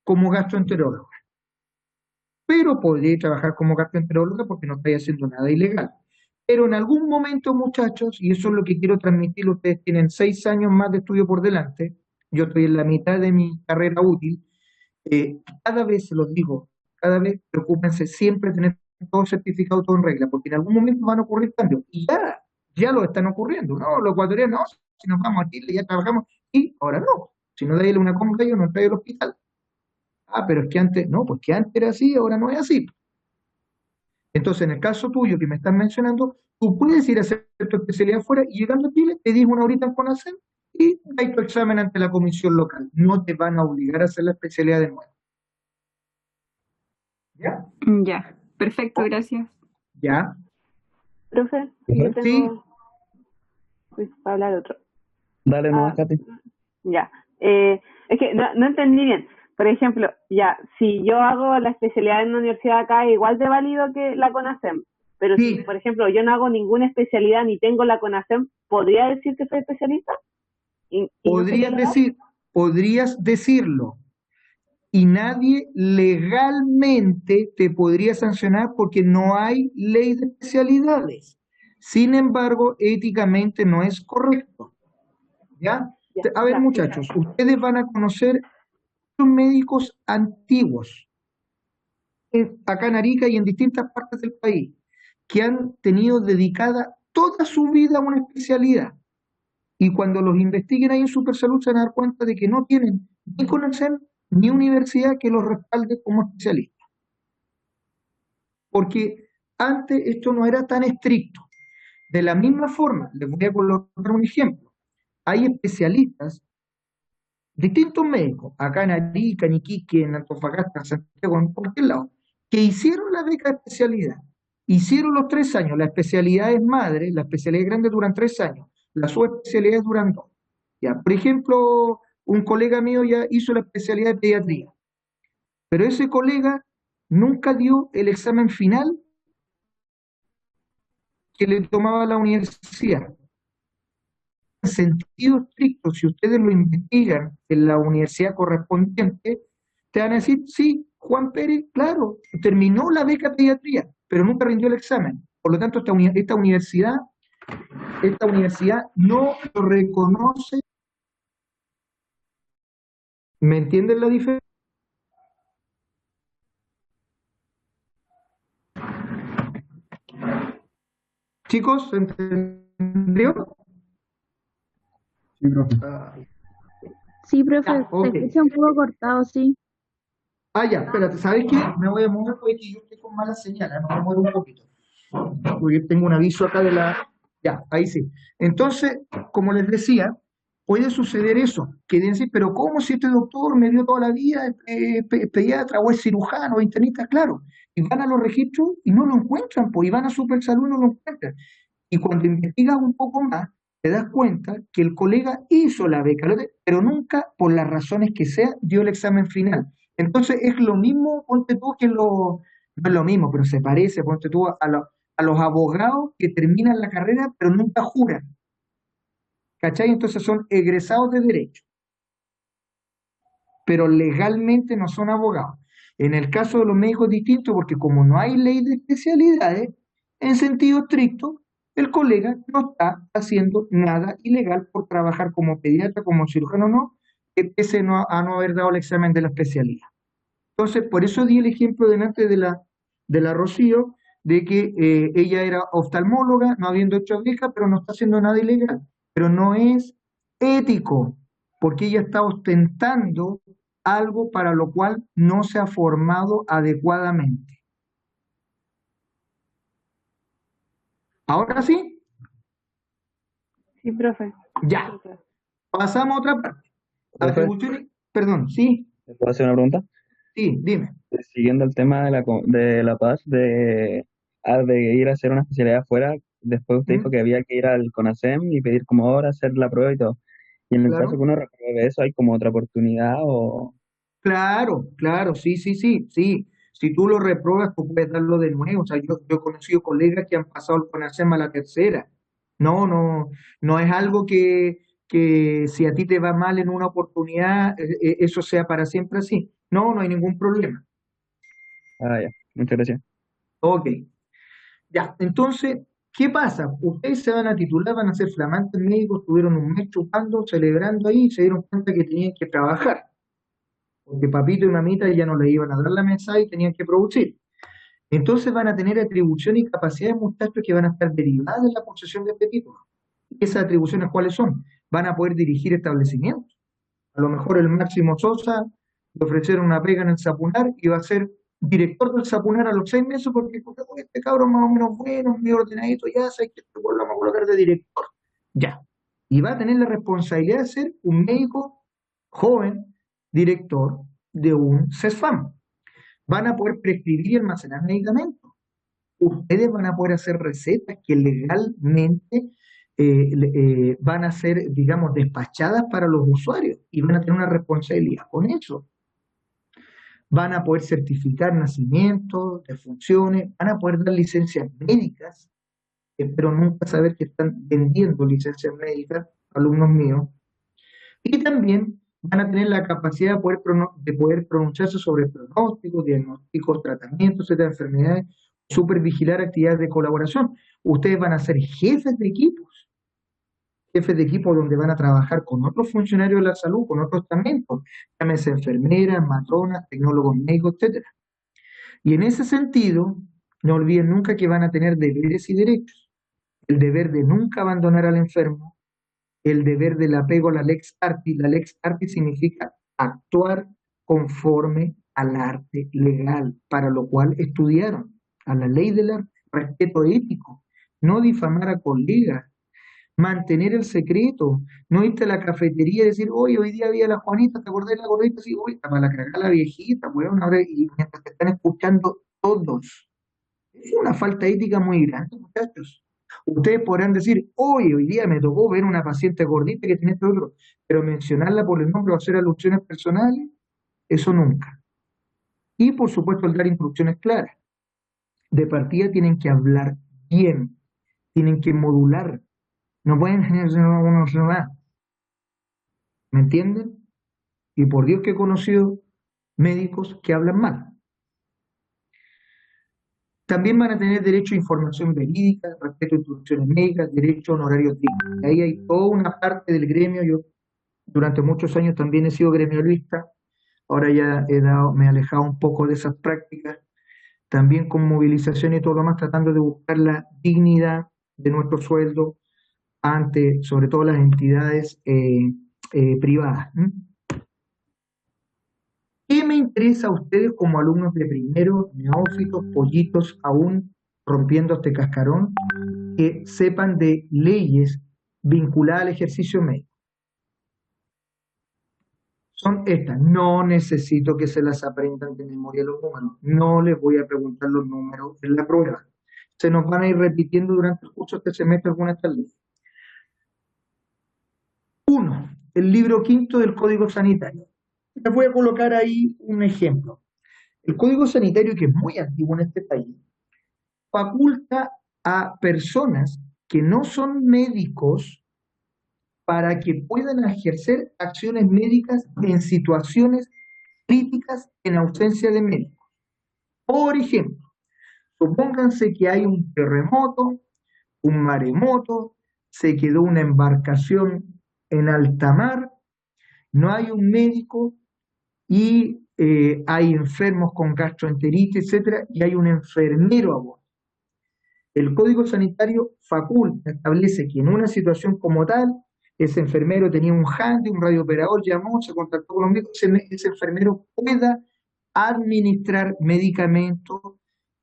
como gastroenteróloga. Pero podría trabajar como gastroenteróloga porque no estáis haciendo nada ilegal. Pero en algún momento, muchachos, y eso es lo que quiero transmitir, ustedes tienen 6 años más de estudio por delante, yo estoy en la mitad de mi carrera útil, cada vez, se los digo, cada vez preocúpense siempre de tener todo certificado, todo en regla, porque en algún momento van a ocurrir cambios. Y ya lo están ocurriendo, ¿no? Los ecuatorianos, no, si nos vamos a Chile, ya trabajamos, y ahora no. Si no dale una compra, yo no traigo al hospital. Ah, pero es que antes, no, pues que antes era así, ahora no es así. Entonces, en el caso tuyo que me estás mencionando, tú puedes ir a hacer tu especialidad afuera y llegando a Chile, te pedís una horita en CONASEM y das tu examen ante la comisión local. No te van a obligar a hacer la especialidad de nuevo. ¿Ya? Ya, perfecto, gracias. ¿Ya? Profe, yo Sí. tengo... Uy, para hablar otro. Dale nomás, Ah, Katy. Ya. Es que no entendí bien. Por ejemplo, ya, si yo hago la especialidad en una universidad acá, igual de válido que la CONASEM. Pero Sí. si, por ejemplo, yo no hago ninguna especialidad ni tengo la CONASEM, ¿podría decir que soy especialista? ¿Y no sería legal? Podrías decirlo. Y nadie legalmente te podría sancionar porque no hay ley de especialidades. Sin embargo, éticamente no es correcto. ¿Ya? Ya, A ver, ya, muchachos, ustedes van a conocer médicos antiguos acá en Arica y en distintas partes del país que han tenido dedicada toda su vida a una especialidad. Y cuando los investiguen ahí en Supersalud se van a dar cuenta de que no tienen ni CONASEM ni universidad que los respalde como especialistas. Porque antes esto no era tan estricto. De la misma forma, les voy a colocar un ejemplo. Hay especialistas, distintos médicos, acá en Arica, en Iquique, en Antofagasta, en Santiago, en cualquier lado, que hicieron la beca de especialidad, hicieron los 3 años, la especialidad es madre, la especialidad grande duran 3 años, las subespecialidades duran 2. Ya, por ejemplo, un colega mío ya hizo la especialidad de pediatría, pero ese colega nunca dio el examen final que le tomaba la universidad. En sentido estricto, si ustedes lo investigan en la universidad correspondiente, te van a decir, sí, Juan Pérez, claro, terminó la beca de pediatría, pero nunca rindió el examen. Por lo tanto, esta universidad no lo reconoce. ¿Me entienden la diferencia? Chicos, ¿se entendió? Sí, profe. Sí, profe, Ya, ok. se escucha un poco cortado, sí. Ya, espérate, ¿sabes qué? Me voy a mover porque yo estoy con mala señal, ¿eh? Me muevo un poquito. Porque tengo un aviso acá de la... Ya, ahí sí. Entonces, como les decía, puede suceder eso, que dicen, pero ¿cómo si este doctor me dio toda la vida, pediatra o es cirujano o internista? Claro, y van a los registros y no lo encuentran, pues, y van a Supersalud y no lo encuentran. Y cuando investigas un poco más, te das cuenta que el colega hizo la beca, pero nunca, por las razones que sea, dio el examen final. Entonces es lo mismo, ponte tú, no es lo mismo, pero se parece, ponte tú, a los abogados que terminan la carrera, pero nunca juran. ¿Cachai? Entonces son egresados de derecho, pero legalmente no son abogados. En el caso de los médicos es distinto, porque como no hay ley de especialidades, en sentido estricto, el colega no está haciendo nada ilegal por trabajar como pediatra, como cirujano, no, pese a no haber dado el examen de la especialidad. Entonces, por eso di el ejemplo delante de la Rocío, de que ella era oftalmóloga, no habiendo hecho beca, pero no está haciendo nada ilegal. Pero no es ético, porque ella está ostentando algo para lo cual no se ha formado adecuadamente. Ahora sí, Sí, profe. ya, pasamos a otra parte. Profe, Atribuciones, perdón, sí, ¿te puedo hacer una pregunta? sí, dime. Siguiendo el tema de la paz, de ir a hacer una especialidad afuera, después usted dijo ¿Mm? que había que ir al CONASEM y pedir como hora, hacer la prueba y todo. Y en el caso Claro. que uno repruebe eso, ¿hay como otra oportunidad o...? Claro, claro, sí, sí, sí, sí. Si tú lo repruebas, tú puedes darlo de nuevo. O sea, yo he conocido colegas que han pasado el CONASEM a la tercera. No, no, no es algo que si a ti te va mal en una oportunidad, eso sea para siempre así. No, no hay ningún problema. Ah, ya, muchas gracias. Ok, ya. Entonces, ¿qué pasa? Ustedes se van a titular, van a ser flamantes médicos, estuvieron un mes chupando, celebrando ahí y se dieron cuenta que tenían que trabajar, porque papito y mamita ya no le iban a dar la mesa y tenían que producir. Entonces van a tener atribuciones y capacidades, muchachos, que van a estar derivadas de la posesión de este título. ¿Y esas atribuciones cuáles son? Van a poder dirigir establecimientos. A lo mejor el Máximo Sosa le ofrecieron una pega en el Sapunar y va a ser director del Sapunar a los 6 meses porque este cabrón más o menos bueno, muy ordenadito, ya sé que este lo vamos a colocar de director. Ya. Y va a tener la responsabilidad de ser un médico joven, director de un CESFAM. Van a poder prescribir y almacenar medicamentos. Ustedes van a poder hacer recetas que legalmente van a ser, digamos, despachadas para los usuarios y van a tener una responsabilidad con eso. Van a poder certificar nacimientos, defunciones, van a poder dar licencias médicas. Espero nunca saber que están vendiendo licencias médicas, alumnos míos. Y también van a tener la capacidad de poder pronunciarse sobre pronósticos, diagnósticos, tratamientos de enfermedades, supervigilar actividades de colaboración. Ustedes van a ser jefes de equipo donde van a trabajar con otros funcionarios de la salud, con otros estamentos, llámese enfermeras, matronas, tecnólogos médicos, etcétera. Y en ese sentido, no olviden nunca que van a tener deberes y derechos. El deber de nunca abandonar al enfermo, el deber del apego a la lex artis. La lex artis significa actuar conforme al arte legal, para lo cual estudiaron, a la ley del arte, respeto ético, no difamar a colegas, mantener el secreto, no irte a la cafetería y decir, oye, hoy día vi a la Juanita, ¿te acordás de la gordita? Sí, oye, para la cagar la viejita, weón, ahora, y mientras te están escuchando todos. Es una falta ética muy grande, muchachos. Ustedes podrán decir, hoy día me tocó ver una paciente gordita que tiene este otro, pero mencionarla por el nombre o hacer alusiones personales, eso nunca. Y por supuesto, el dar instrucciones claras. De partida tienen que hablar bien, tienen que modular, no pueden generarse uno más. ¿Me entienden? Y por Dios que he conocido médicos que hablan mal. También van a tener derecho a información verídica, respeto a instrucciones médicas, derecho a honorario digno. Y ahí hay toda una parte del gremio. Yo durante muchos años también he sido gremialista, ahora ya me he alejado un poco de esas prácticas, también con movilización y todo lo más, tratando de buscar la dignidad de nuestro sueldo ante, sobre todo, las entidades privadas. ¿Qué me interesa a ustedes como alumnos de primero, neófitos, pollitos, aún rompiendo este cascarón, que sepan de leyes vinculadas al ejercicio médico? Son estas. No necesito que se las aprendan de memoria los números. No les voy a preguntar los números en la prueba. Se nos van a ir repitiendo durante el curso este semestre algunas de estas leyes. 1. El libro quinto del Código Sanitario. Les voy a colocar ahí un ejemplo. El Código Sanitario, que es muy antiguo en este país, faculta a personas que no son médicos para que puedan ejercer acciones médicas en situaciones críticas en ausencia de médicos. Por ejemplo, supónganse que hay un terremoto, un maremoto, se quedó una embarcación en alta mar, no hay un médico y hay enfermos con gastroenteritis, etcétera, y hay un enfermero a bordo. El Código Sanitario faculta, establece que en una situación como tal, ese enfermero tenía un handy, un radiooperador, llamó, se contactó con los médicos, ese enfermero pueda administrar medicamentos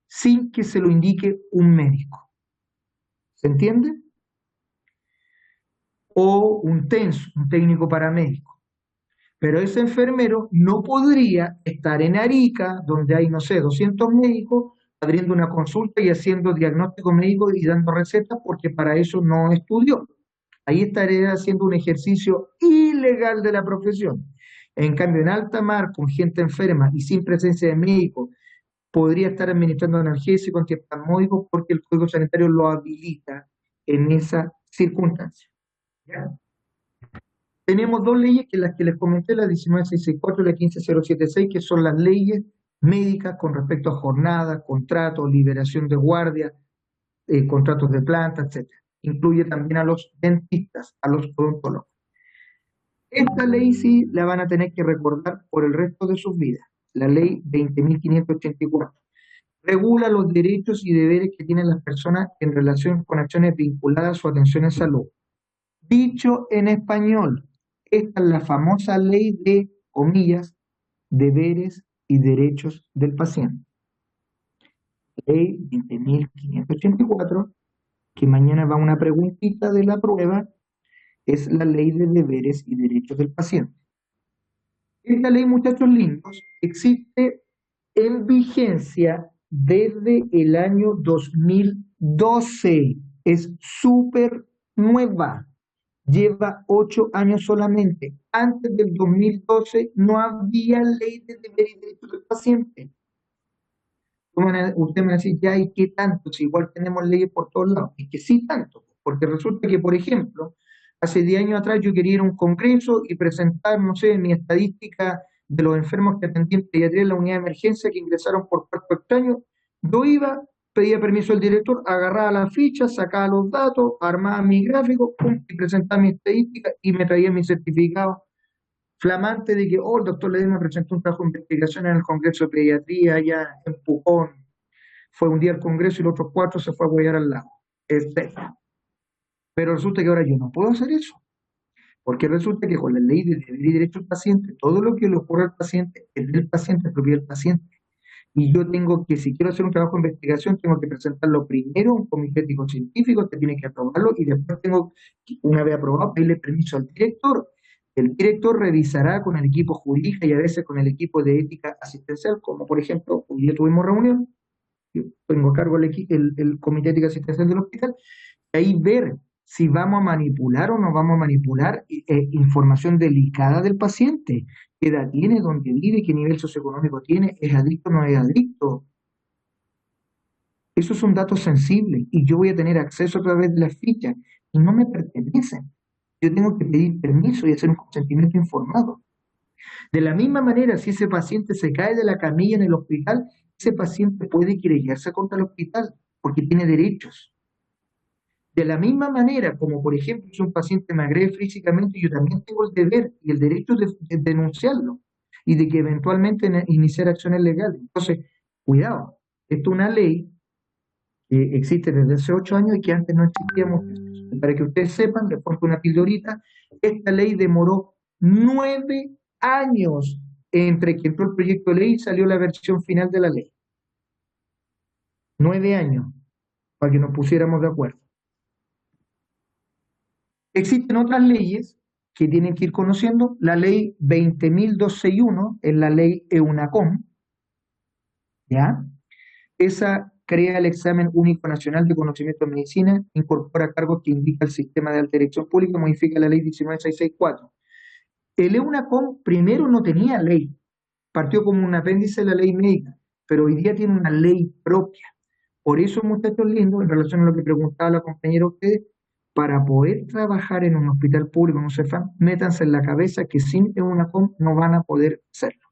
sin que se lo indique un médico. ¿Se entiende? O un TENS, un técnico paramédico. Pero ese enfermero no podría estar en Arica, donde hay, no sé, 200 médicos, abriendo una consulta y haciendo diagnóstico médico y dando recetas, porque para eso no estudió. Ahí estaría haciendo un ejercicio ilegal de la profesión. En cambio, en alta mar, con gente enferma y sin presencia de médico, podría estar administrando analgésicos, antiespasmódicos, porque el Código Sanitario lo habilita en esa circunstancia. ¿Ya? Tenemos dos leyes, que las que les comenté, la 19.664 y la 15.076, que son las leyes médicas con respecto a jornadas, contratos, liberación de guardia, contratos de planta, etc. Incluye también a los dentistas, a los odontólogos. Esta ley sí la van a tener que recordar por el resto de sus vidas, la ley 20.584. Regula los derechos y deberes que tienen las personas en relación con acciones vinculadas a su atención en salud. Dicho en español, esta es la famosa ley de, comillas, deberes y derechos del paciente. Ley 20.584, que mañana va una preguntita de la prueba, es la ley de deberes y derechos del paciente. Esta ley, muchachos lindos, existe en vigencia desde el año 2012. Es súper nueva. Lleva 8 años solamente. Antes del 2012 no había ley de deberes y derechos del paciente. Usted me va a decir, ya, ¿y qué tanto? Si igual tenemos leyes por todos lados. Es que sí tanto, porque resulta que, por ejemplo, hace 10 años atrás yo quería ir a un congreso y presentar, no sé, mi estadística de los enfermos que atendí en pediatría en la unidad de emergencia que ingresaron por parto extraño. Yo iba, pedía permiso al director, agarraba la ficha, sacaba los datos, armaba mi gráfico, pum, y presentaba mi estadística y me traía mi certificado flamante de que, oh, el doctor Ledesma presentó un trabajo de investigación en el Congreso de Pediatría allá en Pucón. Fue un día al Congreso y los otros 4 se fue a huellar al lago, etc. Pero resulta que ahora yo no puedo hacer eso. Porque resulta que con la ley de deber y derecho del paciente, todo lo que le ocurre al paciente es del paciente, es propiedad del paciente. Y yo tengo que, si quiero hacer un trabajo de investigación, tengo que presentarlo primero a un comité ético científico que tiene que aprobarlo y después tengo, una vez aprobado, pedirle permiso al director. El director revisará con el equipo jurídico y a veces con el equipo de ética asistencial, como por ejemplo, hoy día tuvimos reunión, yo tengo a cargo el comité de ética asistencial del hospital, y ahí ver si vamos a manipular o no vamos a manipular información delicada del paciente. ¿Qué edad tiene? ¿Dónde vive? ¿Qué nivel socioeconómico tiene? ¿Es adicto o no es adicto? Esos son datos sensibles y yo voy a tener acceso a través de las fichas y no me pertenecen. Yo tengo que pedir permiso y hacer un consentimiento informado. De la misma manera, si ese paciente se cae de la camilla en el hospital, ese paciente puede querellarse contra el hospital porque tiene derechos. De la misma manera, como por ejemplo, si un paciente me agrede físicamente, yo también tengo el deber y el derecho de denunciarlo y de que eventualmente iniciar acciones legales. Entonces, cuidado, esto es una ley que existe desde hace 8 años y que antes no existíamos. Para que ustedes sepan, les cuento una pildorita, esta ley demoró 9 años entre que entró el proyecto de ley y salió la versión final de la ley. 9 años, para que nos pusiéramos de acuerdo. Existen otras leyes que tienen que ir conociendo. La ley 20.261 es la ley EUNACOM, ¿ya? Esa crea el examen único nacional de conocimiento de medicina, incorpora cargos que indica el sistema de alta dirección pública, modifica la ley 19664. El EUNACOM primero no tenía ley, partió como un apéndice de la ley médica, pero hoy día tiene una ley propia. Por eso, muchachos lindos, en relación a lo que preguntaba la compañera a ustedes, para poder trabajar en un hospital público, en un CEFAM, métanse en la cabeza que sin EUNACOM no van a poder hacerlo.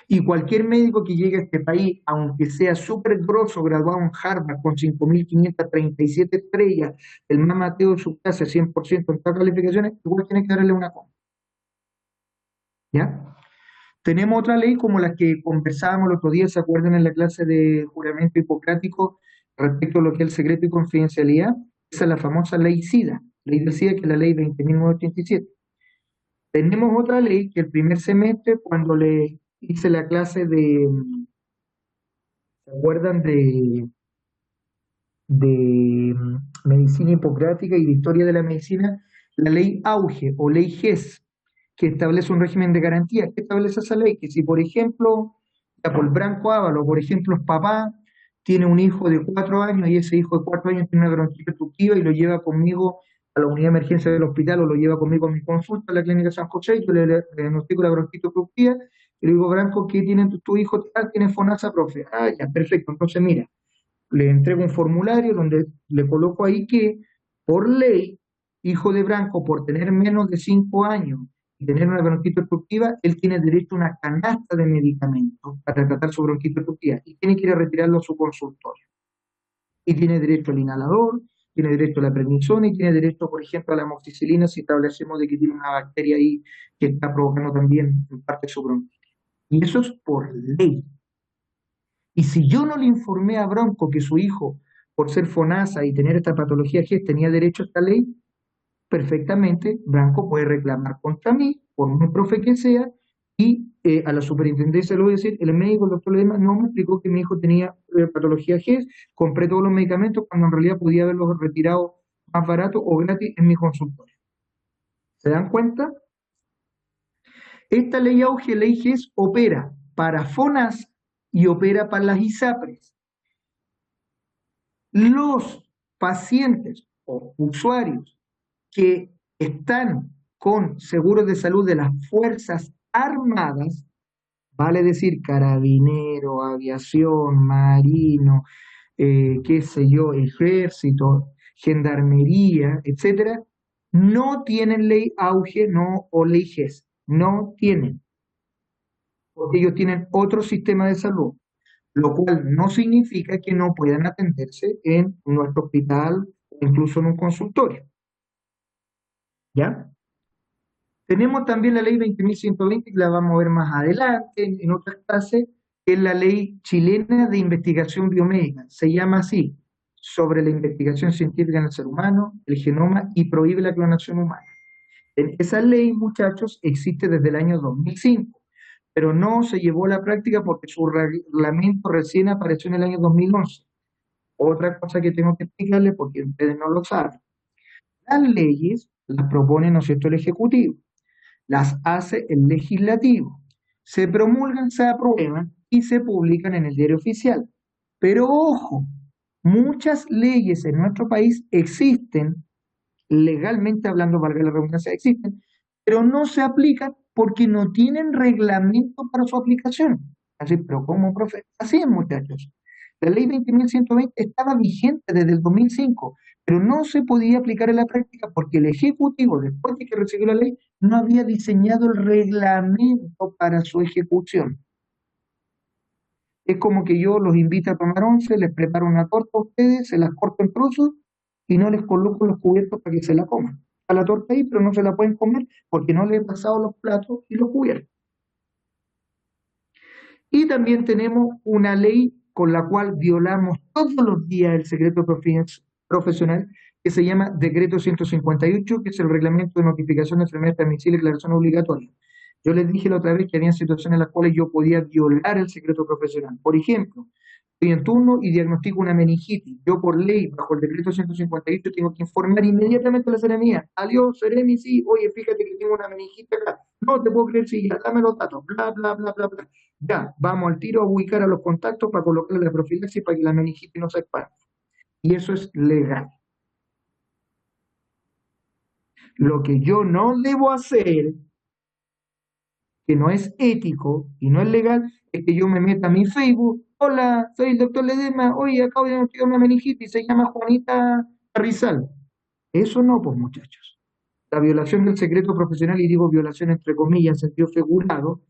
Y cualquier médico que llegue a este país, aunque sea súper grosso, graduado en Harvard con 5.537 estrellas, el más mateo de su clase, 100% en todas calificaciones, igual tiene que darle EUNACOM. ¿Ya? Tenemos otra ley como las que conversábamos el otro día, ¿se acuerdan en la clase de juramento hipocrático respecto a lo que es el secreto y confidencialidad? Esa es la famosa ley SIDA, ley del SIDA, que es la ley 20.987. Tenemos otra ley que el primer semestre, cuando le hice la clase de, ¿se acuerdan de medicina hipocrática y de historia de la medicina? La ley AUGE o ley GES, que establece un régimen de garantía. ¿Qué establece esa ley? Que si, por ejemplo, ya por Branco Ávalo, por ejemplo, es papá, tiene un hijo de 4 años y ese hijo de 4 años tiene una bronquitis obstructiva y lo lleva conmigo a la unidad de emergencia del hospital o lo lleva conmigo a mi consulta a la clínica San José, yo le diagnostico la bronquitis obstructiva y le digo, Branco, ¿qué tiene tu hijo? Tiene FONASA, profe. Ah, ya, perfecto. Entonces, mira, le entrego un formulario donde le coloco ahí que, por ley, hijo de Branco, por tener menos de 5 años y tener una bronquitis obstructiva, él tiene derecho a una canasta de medicamentos para tratar su bronquitis obstructiva y tiene que ir a retirarlo a su consultorio. Y tiene derecho al inhalador, tiene derecho a la prednisona y tiene derecho, por ejemplo, a la amoxicilina si establecemos de que tiene una bacteria ahí que está provocando también en parte su bronquitis. Y eso es por ley. Y si yo no le informé a Bronco que su hijo, por ser FONASA y tener esta patología GES, tenía derecho a esta ley, perfectamente Bronco puede reclamar contra mí, por muy profe que sea, y a la superintendencia le voy a decir, el médico, el doctor Lema, no me explicó que mi hijo tenía patología GES, compré todos los medicamentos cuando en realidad podía haberlos retirado más barato o gratis en mi consultorio. ¿Se dan cuenta? Esta ley AUGE, ley GES, opera para FONASA y opera para las ISAPRES. Los pacientes o usuarios que están con seguros de salud de las Fuerzas Armadas, vale decir carabinero, aviación, marino, qué sé yo, ejército, gendarmería, etcétera, no tienen ley AUGE o ley GES, no tienen, porque ellos tienen otro sistema de salud, lo cual no significa que no puedan atenderse en nuestro hospital o incluso en un consultorio. ¿Ya? Tenemos también la ley 20.120, que la vamos a ver más adelante en otras clases, que es la ley chilena de investigación biomédica, se llama así. sobre la investigación científica en el ser humano, el genoma, y prohíbe la clonación humana. Esa ley, muchachos, existe desde el año 2005, pero no se llevó a la práctica porque su reglamento recién apareció en el año 2011. Otra cosa que tengo que explicarles, porque ustedes no lo saben, las leyes las propone, ¿no es cierto?, el Ejecutivo, las hace el Legislativo, se promulgan, se aprueban y se publican en el Diario Oficial. Pero ojo, muchas leyes en nuestro país existen, legalmente hablando, valga la redundancia, existen, pero no se aplican porque no tienen reglamento para su aplicación. Así, pero ¿cómo, profe? Así es, muchachos. La ley 20.120 estaba vigente desde el 2005, pero no se podía aplicar en la práctica porque el Ejecutivo, después de que recibió la ley, no había diseñado el reglamento para su ejecución. Es como que yo los invito a tomar once, les preparo una torta a ustedes, se las corto en trozos y no les coloco los cubiertos para que se la coman. A la torta ahí, pero no se la pueden comer porque no les he pasado los platos y los cubiertos. Y también tenemos una ley con la cual violamos todos los días el secreto profesional, que se llama Decreto 158, que es el reglamento de notificación de enfermedades transmisibles y declaración obligatoria. Yo les dije la otra vez que había situaciones en las cuales yo podía violar el secreto profesional. Por ejemplo, estoy en turno y diagnostico una meningitis. Yo por ley, bajo el decreto 158, tengo que informar inmediatamente a la Seremía. Adiós, Seremi, sí, oye, fíjate que tengo una meningitis acá. No te puedo creer, sí, ya, dame los datos, bla, bla, bla, bla, bla. Ya, vamos al tiro a ubicar a los contactos para colocarle la profilaxis para que la meningitis no se expanda. Y eso es legal. Lo que yo no debo hacer, que no es ético y no es legal, es que yo me meta a mi Facebook. Hola, soy el doctor Ledesma. Oye, acabo de diagnosticar una meningitis, se llama Juanita Rizal. Eso no, pues, muchachos. La violación del secreto profesional, y digo violación entre comillas en sentido figurado,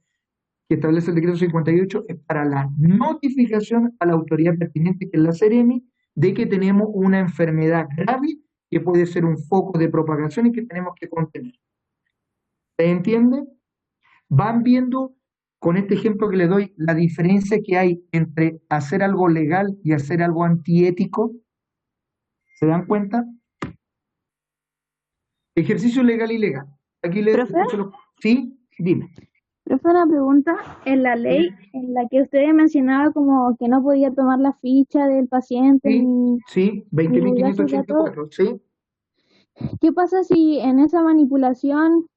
que establece el decreto 58, es para la notificación a la autoridad pertinente, que es la Seremi, de que tenemos una enfermedad grave que puede ser un foco de propagación y que tenemos que contener. ¿Se entiende? Van viendo con este ejemplo que le doy la diferencia que hay entre hacer algo legal y hacer algo antiético. ¿Se dan cuenta? Ejercicio legal y ilegal. Aquí le ¿Profe? ¿Sí? Dime. Profe, una pregunta. En la ley en la que usted mencionaba como que no podía tomar la ficha del paciente Sí, ni divulgar sus datos, 20.584, sí. ¿qué pasa si en esa manipulación,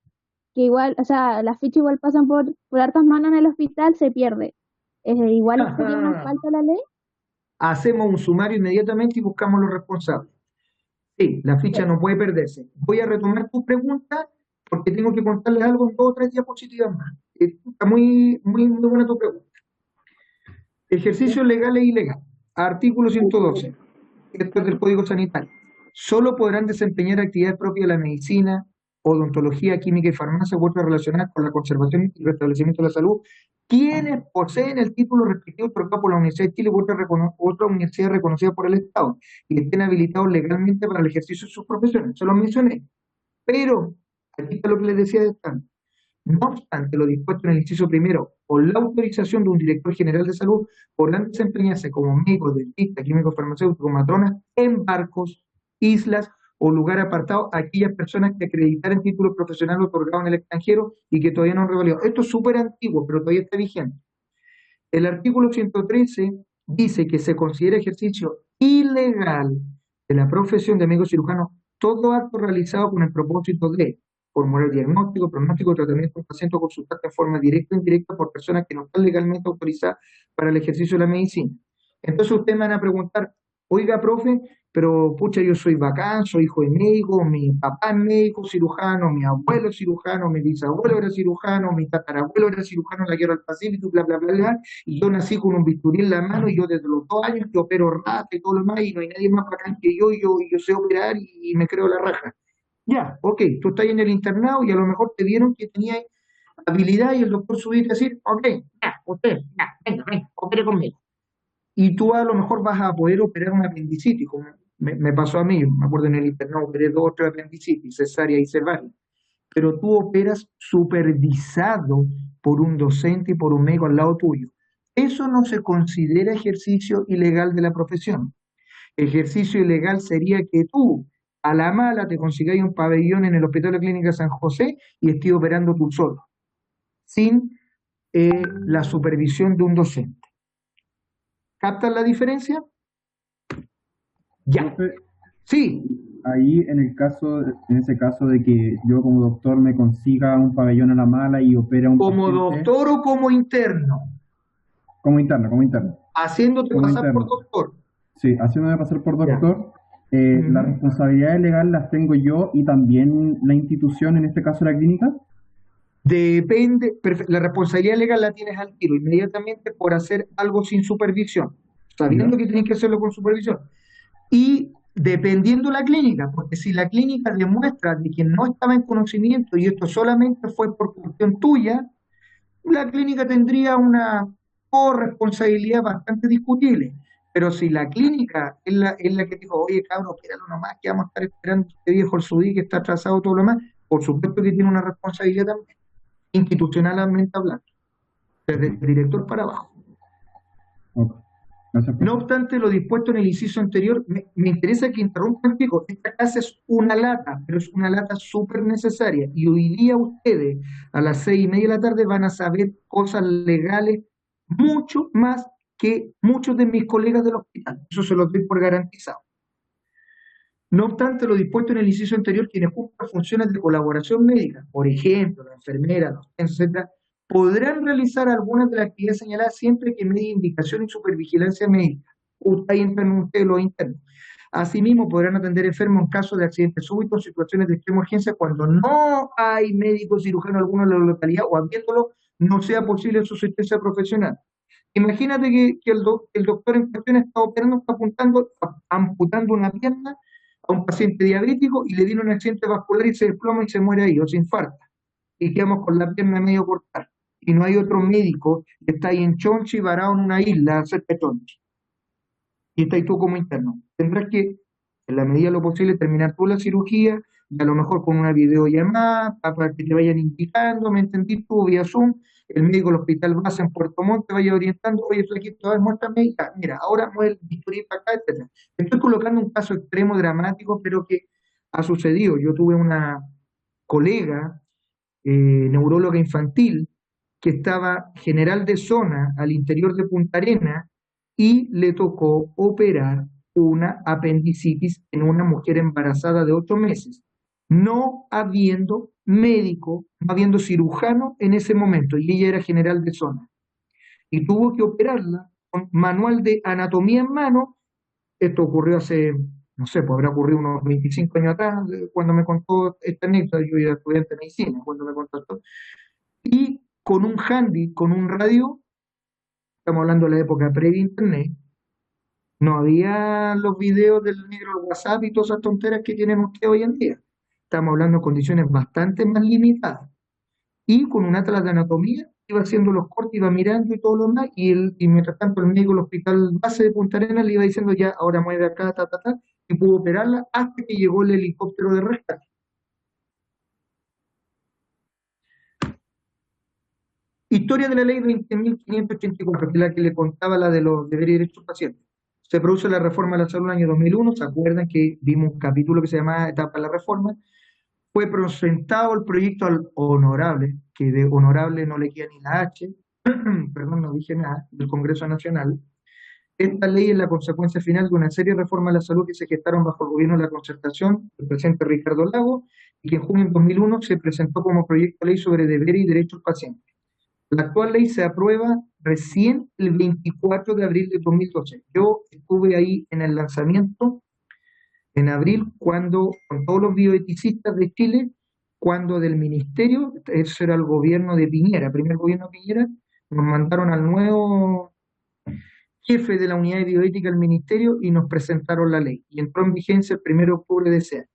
que igual, o sea, las fichas igual pasan por hartas manos en el hospital, se pierde? ¿Igual estaría en falta la ley? Hacemos un sumario inmediatamente y buscamos los responsables. Sí, la ficha no puede perderse. Voy a retomar tu pregunta porque tengo que contarles algo en 2 o 3 diapositivas más. Está muy buena tu pregunta. Ejercicio legal e ilegal. Artículo 112. Esto es del Código Sanitario. Solo podrán desempeñar actividades propias de la medicina, odontología, química y farmacia u otras relacionadas con la conservación y restablecimiento de la salud, quienes poseen el título respectivo otorgado por la Universidad de Chile u otra universidad reconocida por el Estado y estén habilitados legalmente para el ejercicio de sus profesiones. Se lo mencioné. Pero, aquí está lo que les decía de tanto. No obstante lo dispuesto en el inciso primero, con la autorización de un director general de salud, podrán desempeñarse como médicos, dentistas, químicos, farmacéuticos, matronas en barcos, islas o lugar apartado a aquellas personas que acreditaran títulos profesionales otorgados en el extranjero y que todavía no han revalidado. Esto es súper antiguo, pero todavía está vigente. El artículo 113 dice que se considera ejercicio ilegal de la profesión de médico cirujano todo acto realizado con el propósito de formular diagnóstico, pronóstico, tratamiento de un paciente o consultar de forma directa o indirecta por personas que no están legalmente autorizadas para el ejercicio de la medicina. Entonces ustedes me van a preguntar, oiga, profe, pero pucha, yo soy bacán, soy hijo de médico, mi papá es médico cirujano, mi abuelo es cirujano, mi bisabuelo era cirujano, mi tatarabuelo era cirujano en la Guerra del Pacífico, bla, bla, bla, bla, y yo nací con un bisturí en la mano y yo desde los 2 años que opero rata y todo lo demás, y no hay nadie más bacán que yo sé operar y me creo la raja. Ya, ok, tú estás en el internado y a lo mejor te vieron que tenías habilidad y el doctor subió a decir, ok, ya, usted, ya, venga, opere conmigo. Y tú a lo mejor vas a poder operar una apendicitis, como me pasó a mí, me acuerdo en el internado, operé 2 o 3 apendicitis, cesárea y cervical. Pero tú operas supervisado por un docente y por un médico al lado tuyo. Eso no se considera ejercicio ilegal de la profesión. Ejercicio ilegal sería que tú, a la mala, te consigáis un pabellón en el Hospital de Clínica San José y estés operando tú solo, sin la supervisión de un docente. ¿Captan la diferencia? Ya. Profe, Sí, ahí en ese caso de que yo como doctor me consiga un pabellón a la mala y opere a un como paciente, doctor o como interno, como interno, haciéndote como pasar por interno. doctor. Sí, haciéndome pasar por Ya. doctor, la Ujú. responsabilidad legal las tengo yo y también la institución, en este caso la clínica. Depende, la responsabilidad legal la tienes al tiro inmediatamente por hacer algo sin supervisión, ¿Ya? sabiendo que tienes que hacerlo con supervisión. Y dependiendo la clínica, porque si la clínica demuestra de que no estaba en conocimiento y esto solamente fue por cuestión tuya, la clínica tendría una corresponsabilidad bastante discutible. Pero si la clínica es la que dijo, oye, cabrón, espéralo nomás, que vamos a estar esperando a este viejo el SUDI que está atrasado todo lo demás, por supuesto que tiene una responsabilidad también, institucionalmente hablando, desde el director para abajo. Ok. Gracias, No profe. obstante lo dispuesto en el inciso anterior, me interesa que interrumpan, chicos. Esta clase es una lata, pero es una lata súper necesaria. Y hoy día ustedes, a las 6:30 de la tarde, van a saber cosas legales mucho más que muchos de mis colegas del hospital. Eso se los doy por garantizado. No obstante lo dispuesto en el inciso anterior, quienes cumplan funciones de colaboración médica, por ejemplo, la enfermera, los técnicos, etcétera, podrán realizar algunas de las actividades señaladas siempre que medie indicación y supervigilancia médica. Ahí entran ustedes los internos. Asimismo, podrán atender enfermos en caso de accidentes súbitos, situaciones de extrema urgencia, cuando no hay médico cirujano alguno en la localidad o habiéndolo, no sea posible su asistencia profesional. Imagínate que el doctor en cuestión está operando, está amputando una pierna a un paciente diabético y le viene un accidente vascular y se desploma y se muere ahí o se infarta. Y quedamos con la pierna medio cortada. Y no hay otro médico que está ahí en Chonchi, varado en una isla cerca de Chonchi. Y está ahí tú como interno. Tendrás que, en la medida de lo posible, terminar tú la cirugía, y a lo mejor con una videollamada, para que te vayan indicando, ¿me entendí tú? Vía Zoom, el médico del hospital base en Puerto Montt te vaya orientando, oye, tú aquí todavía muéstrame, ya, mira, ahora mueve el bisturí para acá, etc. Estoy colocando un caso extremo, dramático, pero que ha sucedido. Yo tuve una colega, neuróloga infantil, que estaba general de zona al interior de Punta Arenas y le tocó operar una apendicitis en una mujer embarazada de 8 meses, no habiendo médico, no habiendo cirujano en ese momento, y ella era general de zona. Y tuvo que operarla con manual de anatomía en mano. Esto ocurrió hace, no sé, pues habrá ocurrido unos 25 años atrás, cuando me contó esta anécdota. Yo era estudiante de medicina cuando me contó esto. Y con un handy, con un radio, estamos hablando de la época pre-internet, no había los videos del negro del WhatsApp y todas esas tonteras que tienen ustedes hoy en día. Estamos hablando de condiciones bastante más limitadas. Y con un atlas de anatomía iba haciendo los cortes, iba mirando y todo lo demás, y mientras tanto el médico del hospital base de Punta Arenas le iba diciendo ya, ahora mueve acá, ta, ta, ta, y pudo operarla hasta que llegó el helicóptero de rescate. Historia de la ley 20.584, que es la que le contaba, la de los deberes y derechos del paciente. Se produce la reforma de la salud en el año 2001, ¿se acuerdan que vimos un capítulo que se llamaba Etapa de la Reforma? Fue presentado el proyecto al honorable, que de honorable no le queda ni la H, perdón, no dije nada, del Congreso Nacional. Esta ley es la consecuencia final de una serie de reformas a la salud que se gestaron bajo el gobierno de la Concertación del presidente Ricardo Lagos y que en junio de 2001 se presentó como proyecto de ley sobre deberes y derechos del paciente. La actual ley se aprueba recién el 24 de abril de 2012. Yo estuve ahí en el lanzamiento en abril, cuando, con todos los bioeticistas de Chile, cuando del ministerio, eso era el gobierno de Piñera, primer gobierno de Piñera, nos mandaron al nuevo jefe de la unidad de bioética del ministerio y nos presentaron la ley. Y entró en vigencia el 1 de octubre de ese año.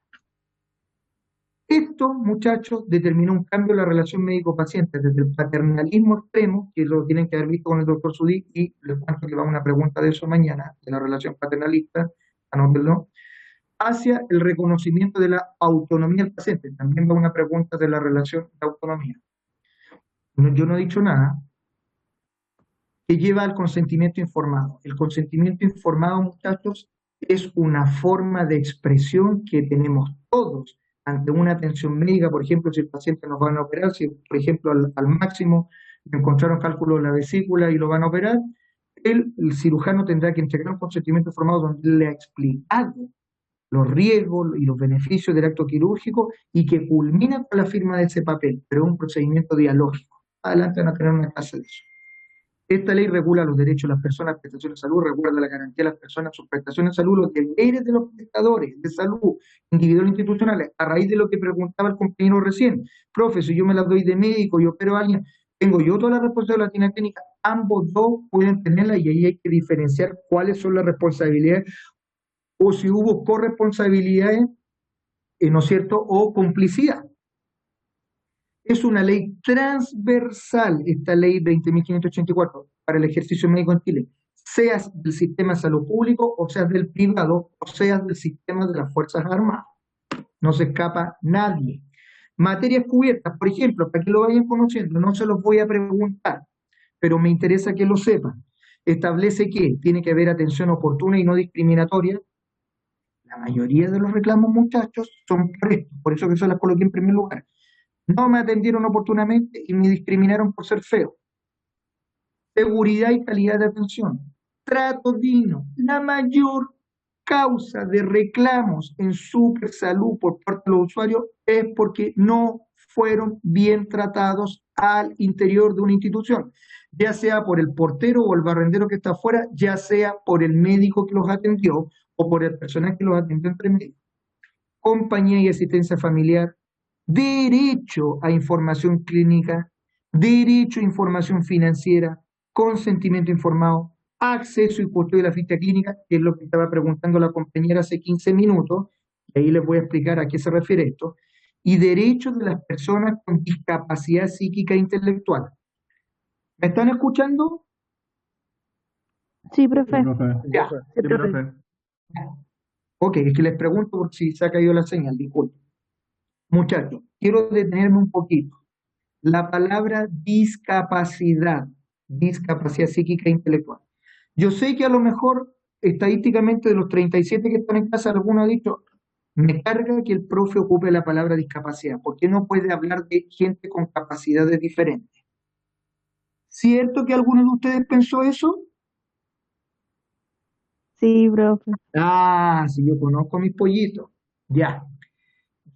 Esto, muchachos, determinó un cambio en la relación médico-paciente, desde el paternalismo extremo, que lo tienen que haber visto con el doctor Sudí, y les cuento que va a una pregunta de eso mañana, de la relación paternalista, anótenlo, hacia el reconocimiento de la autonomía del paciente. También va una pregunta de la relación de autonomía. Yo no he dicho nada, que lleva al consentimiento informado. El consentimiento informado, muchachos, es una forma de expresión que tenemos todos ante una atención médica. Por ejemplo, si el paciente nos van a operar, si por ejemplo al máximo le encontraron cálculo en la vesícula y lo van a operar, el cirujano tendrá que entregar un consentimiento informado donde le ha explicado los riesgos y los beneficios del acto quirúrgico y que culmina con la firma de ese papel, pero es un procedimiento dialógico. Adelante van a tener una clase de eso. Esta ley regula los derechos de las personas, prestaciones de salud, recuerda la garantía de las personas, sus prestaciones de salud, los deberes de los prestadores de salud individuales e institucionales. A raíz de lo que preguntaba el compañero recién, profe, si yo me las doy de médico y opero a alguien, ¿tengo yo toda la responsabilidad de la tina clínica? Ambos dos pueden tenerla y ahí hay que diferenciar cuáles son las responsabilidades o si hubo corresponsabilidades, ¿no es cierto?, o complicidad. Es una ley transversal, esta ley 20.584, para el ejercicio médico en Chile, seas del sistema de salud público, o seas del privado, o seas del sistema de las Fuerzas Armadas. No se escapa nadie. Materias cubiertas, por ejemplo, para que lo vayan conociendo, no se los voy a preguntar, pero me interesa que lo sepan. Establece que tiene que haber atención oportuna y no discriminatoria. La mayoría de los reclamos, muchachos, son por esto, por eso que se las coloqué en primer lugar. No me atendieron oportunamente y me discriminaron por ser feo. Seguridad y calidad de atención. Trato digno. La mayor causa de reclamos en Supersalud por parte de los usuarios es porque no fueron bien tratados al interior de una institución, ya sea por el portero o el barrendero que está afuera, ya sea por el médico que los atendió o por el personal que los atendió entre medio. Compañía y asistencia familiar, derecho a información clínica, derecho a información financiera, consentimiento informado, acceso y custodia de la ficha clínica, que es lo que estaba preguntando la compañera hace 15 minutos, y ahí les voy a explicar a qué se refiere esto, y derechos de las personas con discapacidad psíquica e intelectual. ¿Me están escuchando? Sí, profe. Sí, profe. Ya. Sí, profe. Ok, es que les pregunto por si se ha caído la señal, disculpen. Muchachos, quiero detenerme un poquito. La palabra discapacidad, discapacidad psíquica e intelectual. Yo sé que a lo mejor, estadísticamente, de los 37 que están en casa, alguno ha dicho, me carga que el profe ocupe la palabra discapacidad. ¿Por qué no puede hablar de gente con capacidades diferentes? ¿Cierto que alguno de ustedes pensó eso? Sí, profe. Ah, si yo conozco a mis pollitos. Ya.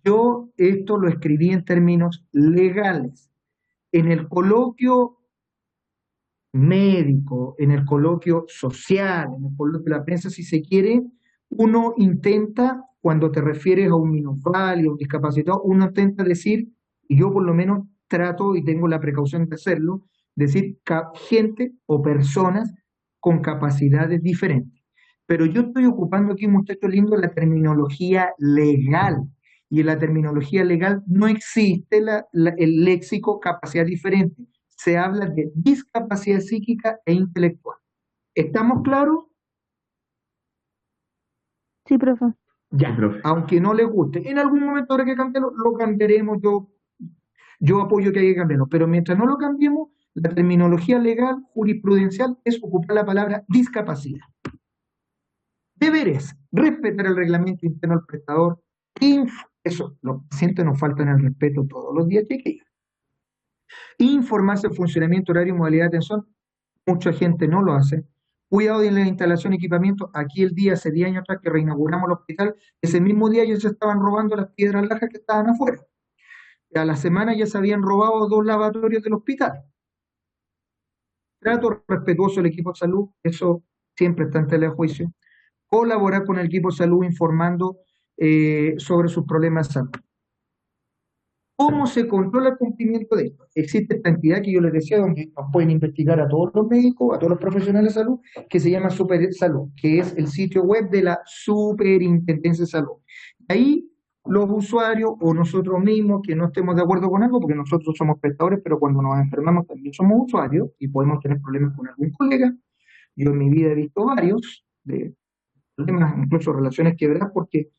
Yo esto lo escribí en términos legales. En el coloquio médico, en el coloquio social, en el coloquio de la prensa, si se quiere, uno intenta, cuando te refieres a un minusválido, un discapacitado, uno intenta decir, y yo por lo menos trato y tengo la precaución de hacerlo, decir gente o personas con capacidades diferentes. Pero yo estoy ocupando aquí, muchachos lindos, la terminología legal. Y en la terminología legal no existe el léxico capacidad diferente. Se habla de discapacidad psíquica e intelectual. ¿Estamos claros? Sí, profe. Ya, Sí, profe. aunque no les guste. En algún momento habrá que cambiarlo, lo cambiaremos. Yo apoyo que hay que cambiarlo. Pero mientras no lo cambiemos, la terminología legal, jurisprudencial, es ocupar la palabra discapacidad. Deberes, respetar el reglamento interno del prestador. Eso, los pacientes nos faltan el respeto todos los días, chiquillos. Informarse el funcionamiento, horario y modalidad de atención. Mucha gente no lo hace. Cuidado de la instalación y equipamiento. Aquí el día, hace 10 años atrás que reinauguramos el hospital, ese mismo día ya se estaban robando las piedras lajas que estaban afuera. A la semana ya se habían robado 2 lavatorios del hospital. Trato respetuoso del equipo de salud, eso siempre está en tela de juicio. Colaborar con el equipo de salud informando sobre sus problemas de salud. ¿Cómo se controla el cumplimiento de esto? Existe esta entidad que yo les decía, donde nos pueden investigar a todos los médicos, a todos los profesionales de salud, que se llama Supersalud, que es el sitio web de la Superintendencia de Salud. Ahí los usuarios o nosotros mismos que no estemos de acuerdo con algo, porque nosotros somos prestadores, pero cuando nos enfermamos también somos usuarios y podemos tener problemas con algún colega. Yo en mi vida he visto varios de problemas, incluso relaciones quebradas, porque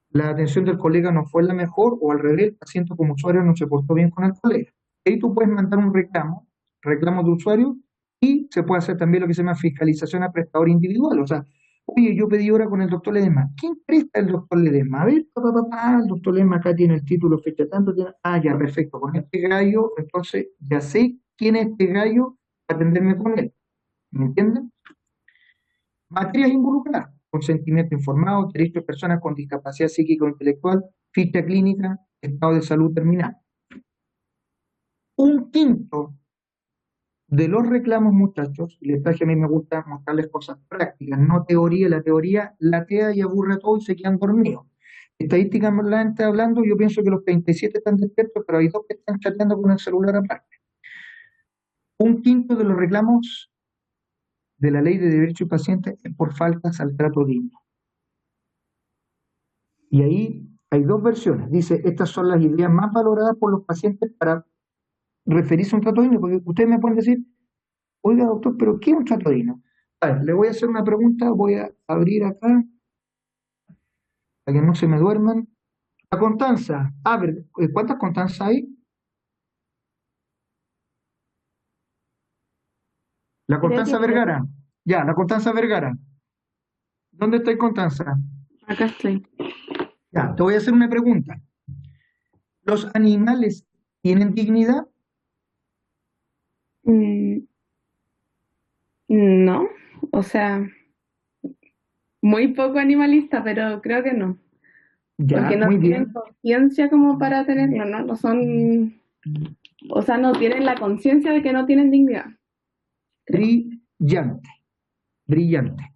la atención del colega no fue la mejor, o al revés, el paciente como usuario no se portó bien con el colega. Ahí tú puedes mandar un reclamo de usuario, y se puede hacer también lo que se llama fiscalización a prestador individual. O sea, Oye, yo pedí hora con el doctor Ledesma. ¿Quién presta el doctor Ledesma? A ver, el doctor Ledesma acá tiene el título, fecha tanto. Ya, perfecto. Con este gallo, entonces ya sé quién es este gallo para atenderme con él. ¿Me entienden? Materias involucradas, consentimiento informado, derechos de personas con discapacidad psíquica o intelectual, ficha clínica, estado de salud terminal. Un quinto de los reclamos, muchachos, y les traje, a mí me gusta mostrarles cosas prácticas, no teoría. La teoría latea y aburre a todos y se quedan dormidos. Estadísticamente hablando, yo pienso que los 37 están despiertos, pero hay 2 que están chateando con el celular aparte. Un quinto de los reclamos de la Ley de Derechos y Pacientes es por faltas al trato digno. Y ahí hay 2 versiones. Dice, estas son las ideas más valoradas por los pacientes para referirse a un trato digno, porque ustedes me pueden decir, oiga doctor, pero ¿qué es un trato digno? A ver, le voy a hacer una pregunta, voy a abrir acá, para que no se me duerman. La Constanza, a ver, ¿cuántas Constanzas hay? La Creo Constanza que tres. Vergara. Ya, la Constanza Vergara. ¿Dónde está Constanza? Acá estoy. Ya, te voy a hacer una pregunta. ¿Los animales tienen dignidad? Mm, no, o sea, muy poco animalista, pero creo que no, Ya, porque no muy tienen bien. conciencia como para tenerlo, ¿no? No son, o sea, no tienen la conciencia de que no tienen dignidad, creo. Brillante, brillante.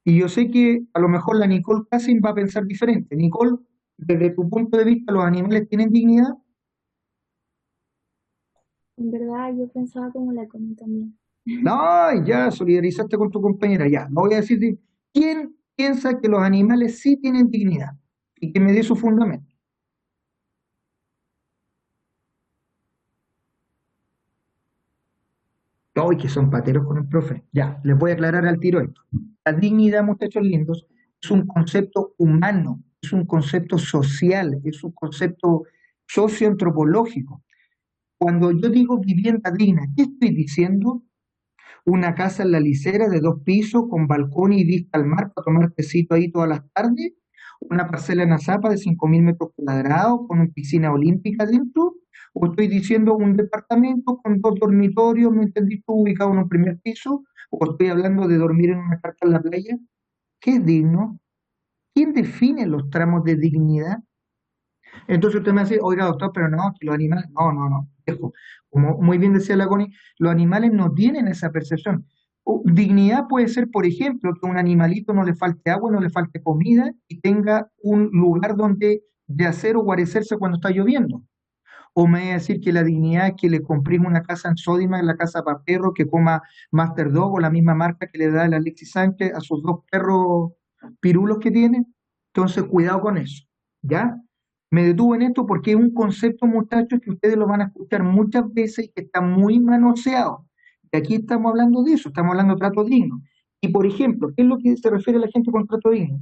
Y yo sé que a lo mejor la Nicole Cassin va a pensar diferente. Nicole, desde tu punto de vista, ¿los animales tienen dignidad? En verdad, yo pensaba como la Connie también. No, ya solidarizaste con tu compañera, ya. No voy a decir, ¿quién piensa que los animales sí tienen dignidad? Y que me dé su fundamento. Hoy que son pateros con el profe. Ya, les voy a aclarar al tiro esto. La dignidad, muchachos lindos, es un concepto humano, es un concepto social, es un concepto socioantropológico. Cuando yo digo vivienda digna, ¿qué estoy diciendo? Una casa en la Licera de 2 pisos con balcón y vista al mar para tomar tecito ahí todas las tardes, una parcela en Azapa de 5.000 metros cuadrados con una piscina olímpica dentro, o estoy diciendo un departamento con 2 dormitorios, ¿me entendiste? Ubicado en un primer piso, o estoy hablando de dormir en una carpa en la playa. ¿Qué es digno? ¿Quién define los tramos de dignidad? Entonces usted me dice, oiga doctor, pero no, que los animales, no, viejo. Como muy bien decía la Connie, los animales no tienen esa percepción. Dignidad puede ser, por ejemplo, que a un animalito no le falte agua, no le falte comida y tenga un lugar donde yacer o guarecerse cuando está lloviendo. O me va a decir que la dignidad es que le comprime una casa en Sódima, en la casa para perros, que coma Master Dog o la misma marca que le da el Alexis Sánchez a sus 2 perros pirulos que tiene. Entonces, cuidado con eso, ¿ya? Me detuve en esto porque es un concepto, muchachos, que ustedes lo van a escuchar muchas veces y que está muy manoseado. Y aquí estamos hablando de eso, estamos hablando de trato digno. Y, por ejemplo, ¿qué es lo que se refiere a la gente con trato digno?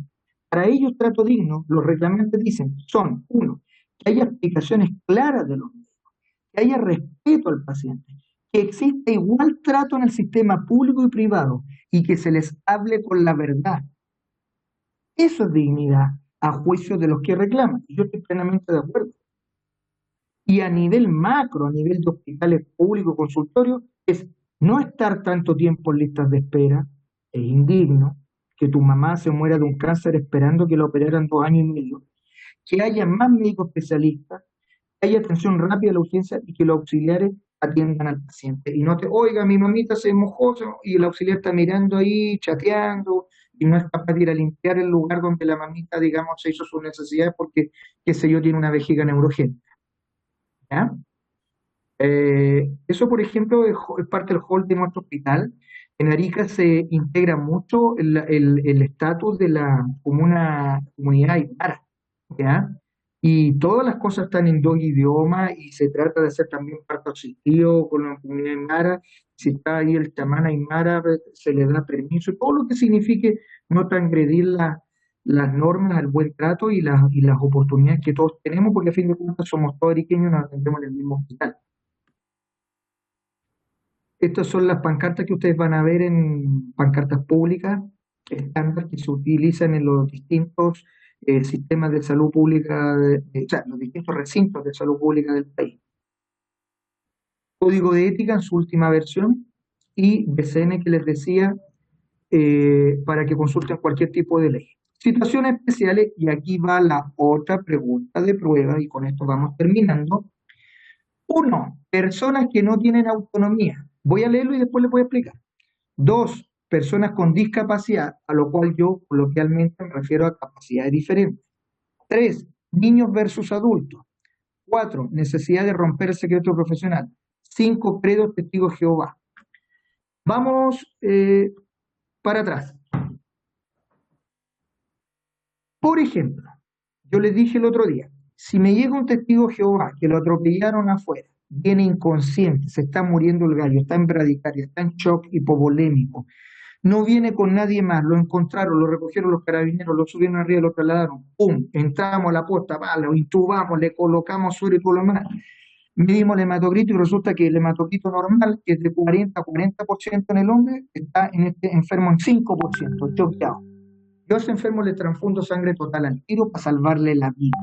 Para ellos, trato digno, los reclamantes dicen, son, uno, que haya explicaciones claras de los médicos, que haya respeto al paciente, que exista igual trato en el sistema público y privado y que se les hable con la verdad. Eso es dignidad a juicio de los que reclaman. Y yo estoy plenamente de acuerdo. Y a nivel macro, a nivel de hospitales públicos, consultorios, es no estar tanto tiempo en listas de espera, es indigno, que tu mamá se muera de un cáncer esperando que la operaran 2 años y medio, que haya más médicos especialistas, que haya atención rápida a la urgencia y que los auxiliares atiendan al paciente. Y no te, oiga, mi mamita se mojó y el auxiliar está mirando ahí, chateando, y no es capaz de ir a limpiar el lugar donde la mamita, digamos, se hizo sus necesidades porque, qué sé yo, tiene una vejiga neurogénica. ¿Ya? Eso, por ejemplo, es parte del hall de nuestro hospital. En Arica se integra mucho el estatus de la comunidad aymara, ¿ya? Y todas las cosas están en 2 idiomas y se trata de hacer también parto asistido con la comunidad aymara. Si está ahí el chamán aymara, se le da permiso, todo lo que signifique no transgredir las normas, el buen trato y las oportunidades que todos tenemos, porque a fin de cuentas somos todos ariqueños y nos atendemos en el mismo hospital. Estas son las pancartas que ustedes van a ver en pancartas públicas estándar que se utilizan en los distintos sistemas de salud pública, o sea, los distintos recintos de salud pública del país. Código de ética en su última versión y BCN que les decía para que consulten cualquier tipo de ley. Situaciones especiales, y aquí va la otra pregunta de prueba, y con esto vamos terminando. 1. Personas que no tienen autonomía. Voy a leerlo y después les voy a explicar. 2. Personas con discapacidad, a lo cual yo coloquialmente me refiero a capacidades diferentes. 3. Niños versus adultos. 4. Necesidad de romper el secreto profesional. 5. Credos testigos Jehová. Vamos para atrás. Por ejemplo, yo les dije el otro día, si me llega un testigo Jehová que lo atropellaron afuera, viene inconsciente, se está muriendo el gallo, está en bradicardia, está en shock hipovolémico, no viene con nadie más, lo encontraron, lo recogieron los carabineros, lo subieron arriba, lo trasladaron, ¡pum! Entramos a la posta, lo intubamos, le colocamos suero y todo lo demás, medimos el hematocrito y resulta que el hematocrito normal, que es de 40 a 40% en el hombre, está en este enfermo en 5%, choqueado. Yo a ese enfermo le transfundo sangre total al tiro para salvarle la vida.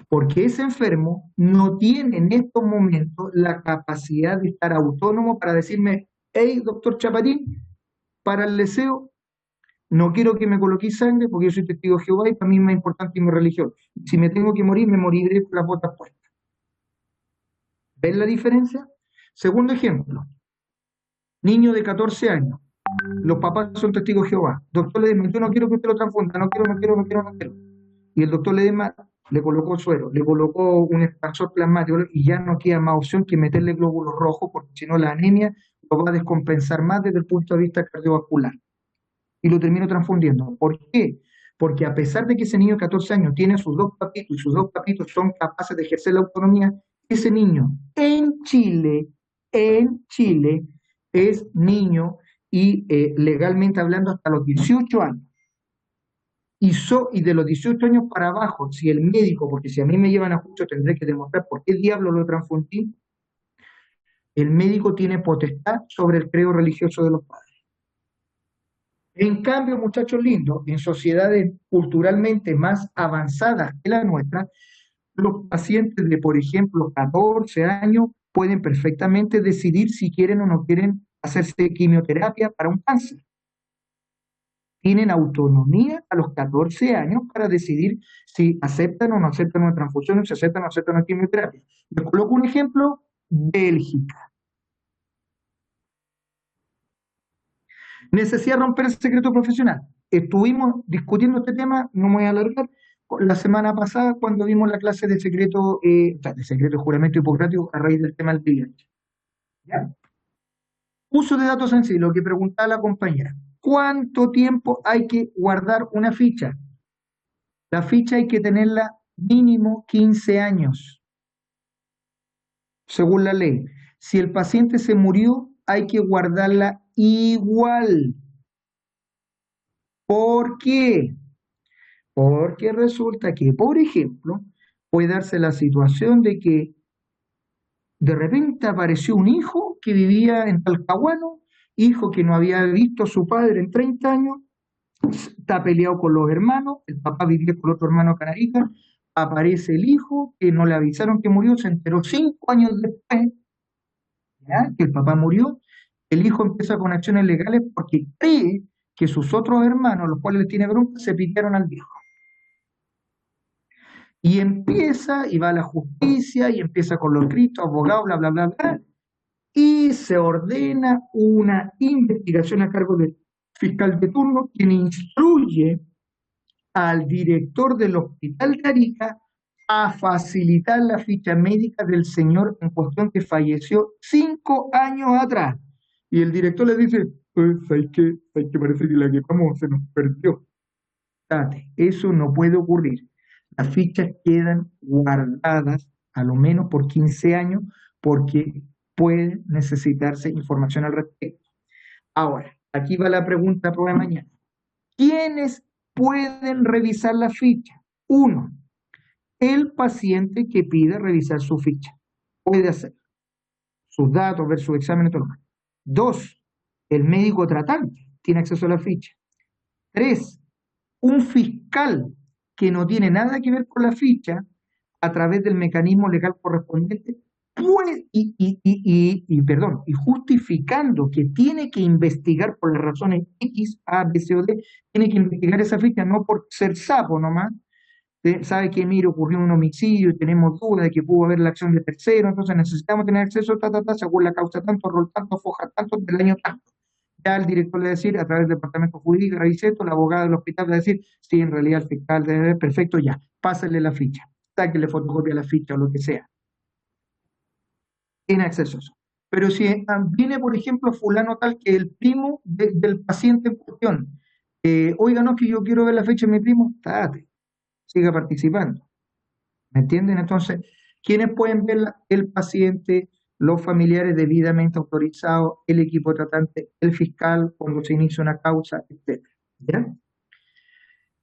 Porque ese enfermo no tiene en estos momentos la capacidad de estar autónomo para decirme, hey, doctor Chapatín, para el deseo, no quiero que me coloquéis sangre porque yo soy testigo de Jehová y para mí es más importante mi religión. Si me tengo que morir, me moriré con las botas puestas. ¿Ven la diferencia? Segundo ejemplo, niño de 14 años. Los papás son testigos de Jehová. Doctor Ledesma, yo no quiero que usted lo transfunda, no quiero. Y el doctor Ledesma le colocó suero, le colocó un expansor plasmático y ya no queda más opción que meterle glóbulos rojos porque si no la anemia lo va a descompensar más desde el punto de vista cardiovascular. Y lo termino transfundiendo. ¿Por qué? Porque a pesar de que ese niño de 14 años tiene sus dos papitos y sus dos papitos son capaces de ejercer la autonomía, ese niño en Chile es niño y legalmente hablando hasta los 18 años. Y de los 18 años para abajo, si el médico, porque si a mí me llevan a juicio tendré que demostrar por qué diablo lo transfundí, el médico tiene potestad sobre el credo religioso de los padres. En cambio, muchachos lindos, en sociedades culturalmente más avanzadas que la nuestra, los pacientes de, por ejemplo, 14 años pueden perfectamente decidir si quieren o no quieren hacerse quimioterapia para un cáncer. Tienen autonomía a los 14 años para decidir si aceptan o no aceptan una transfusión, o si aceptan o no aceptan una quimioterapia. Les coloco un ejemplo, Bélgica. Necesidad de romper el secreto profesional. Estuvimos discutiendo este tema, no me voy a alargar, la semana pasada cuando vimos la clase de secreto de juramento hipocrático a raíz del tema del VIH. ¿Ya? Uso de datos sensibles, lo que preguntaba la compañera. ¿Cuánto tiempo hay que guardar una ficha? La ficha hay que tenerla mínimo 15 años, según la ley. Si el paciente se murió, hay que guardarla igual. ¿Por qué? Porque resulta que, por ejemplo, puede darse la situación de que de repente apareció un hijo que vivía en Talcahuano, hijo que no había visto a su padre en 30 años, está peleado con los hermanos, el papá vivía con otro hermano canarica, aparece el hijo que no le avisaron que murió, se enteró 5 años después, ¿ya?, que el papá murió. El hijo empieza con acciones legales porque cree que sus otros hermanos, los cuales le tiene bronca, se piquearon al viejo. Y empieza, y va a la justicia, y empieza con los gritos, abogados, bla, bla, bla, bla, y se ordena una investigación a cargo del fiscal de turno, quien instruye al director del hospital de Arica a facilitar la ficha médica del señor en cuestión que falleció 5 años atrás. Y el director le dice, pues hay que parece que la que vamos se nos perdió. Eso no puede ocurrir. Las fichas quedan guardadas a lo menos por 15 años porque puede necesitarse información al respecto. Ahora, aquí va la pregunta para mañana. ¿Quiénes pueden revisar la ficha? 1. El paciente que pide revisar su ficha. Puede hacer sus datos, ver su examen y todo lo demás. 2. El médico tratante. tiene acceso a la ficha. 3, un fiscal que no tiene nada que ver con la ficha, a través del mecanismo legal correspondiente, puede, y justificando que tiene que investigar por las razones X, A, B, C o D, tiene que investigar esa ficha, no por ser sapo nomás, sabe que, mire, ocurrió un homicidio y tenemos duda de que pudo haber la acción de tercero, entonces necesitamos tener acceso, según la causa tanto, rol tanto, foja tanto, del año tanto. Ya el director le va a decir, a través del departamento jurídico, revise esto, la abogada del hospital le va a decir, sí, en realidad el fiscal debe ver, perfecto, ya, pásenle la ficha, sáquenle fotocopia a la ficha o lo que sea. Tiene acceso a eso. Pero si viene, por ejemplo, fulano tal que el primo del paciente en cuestión, oiga, no, que yo quiero ver la fecha de mi primo, date, siga participando. ¿Me entienden? Entonces, ¿quiénes pueden ver el paciente, los familiares debidamente autorizados, el equipo tratante, el fiscal, cuando se inicia una causa, etc.? ¿Ya?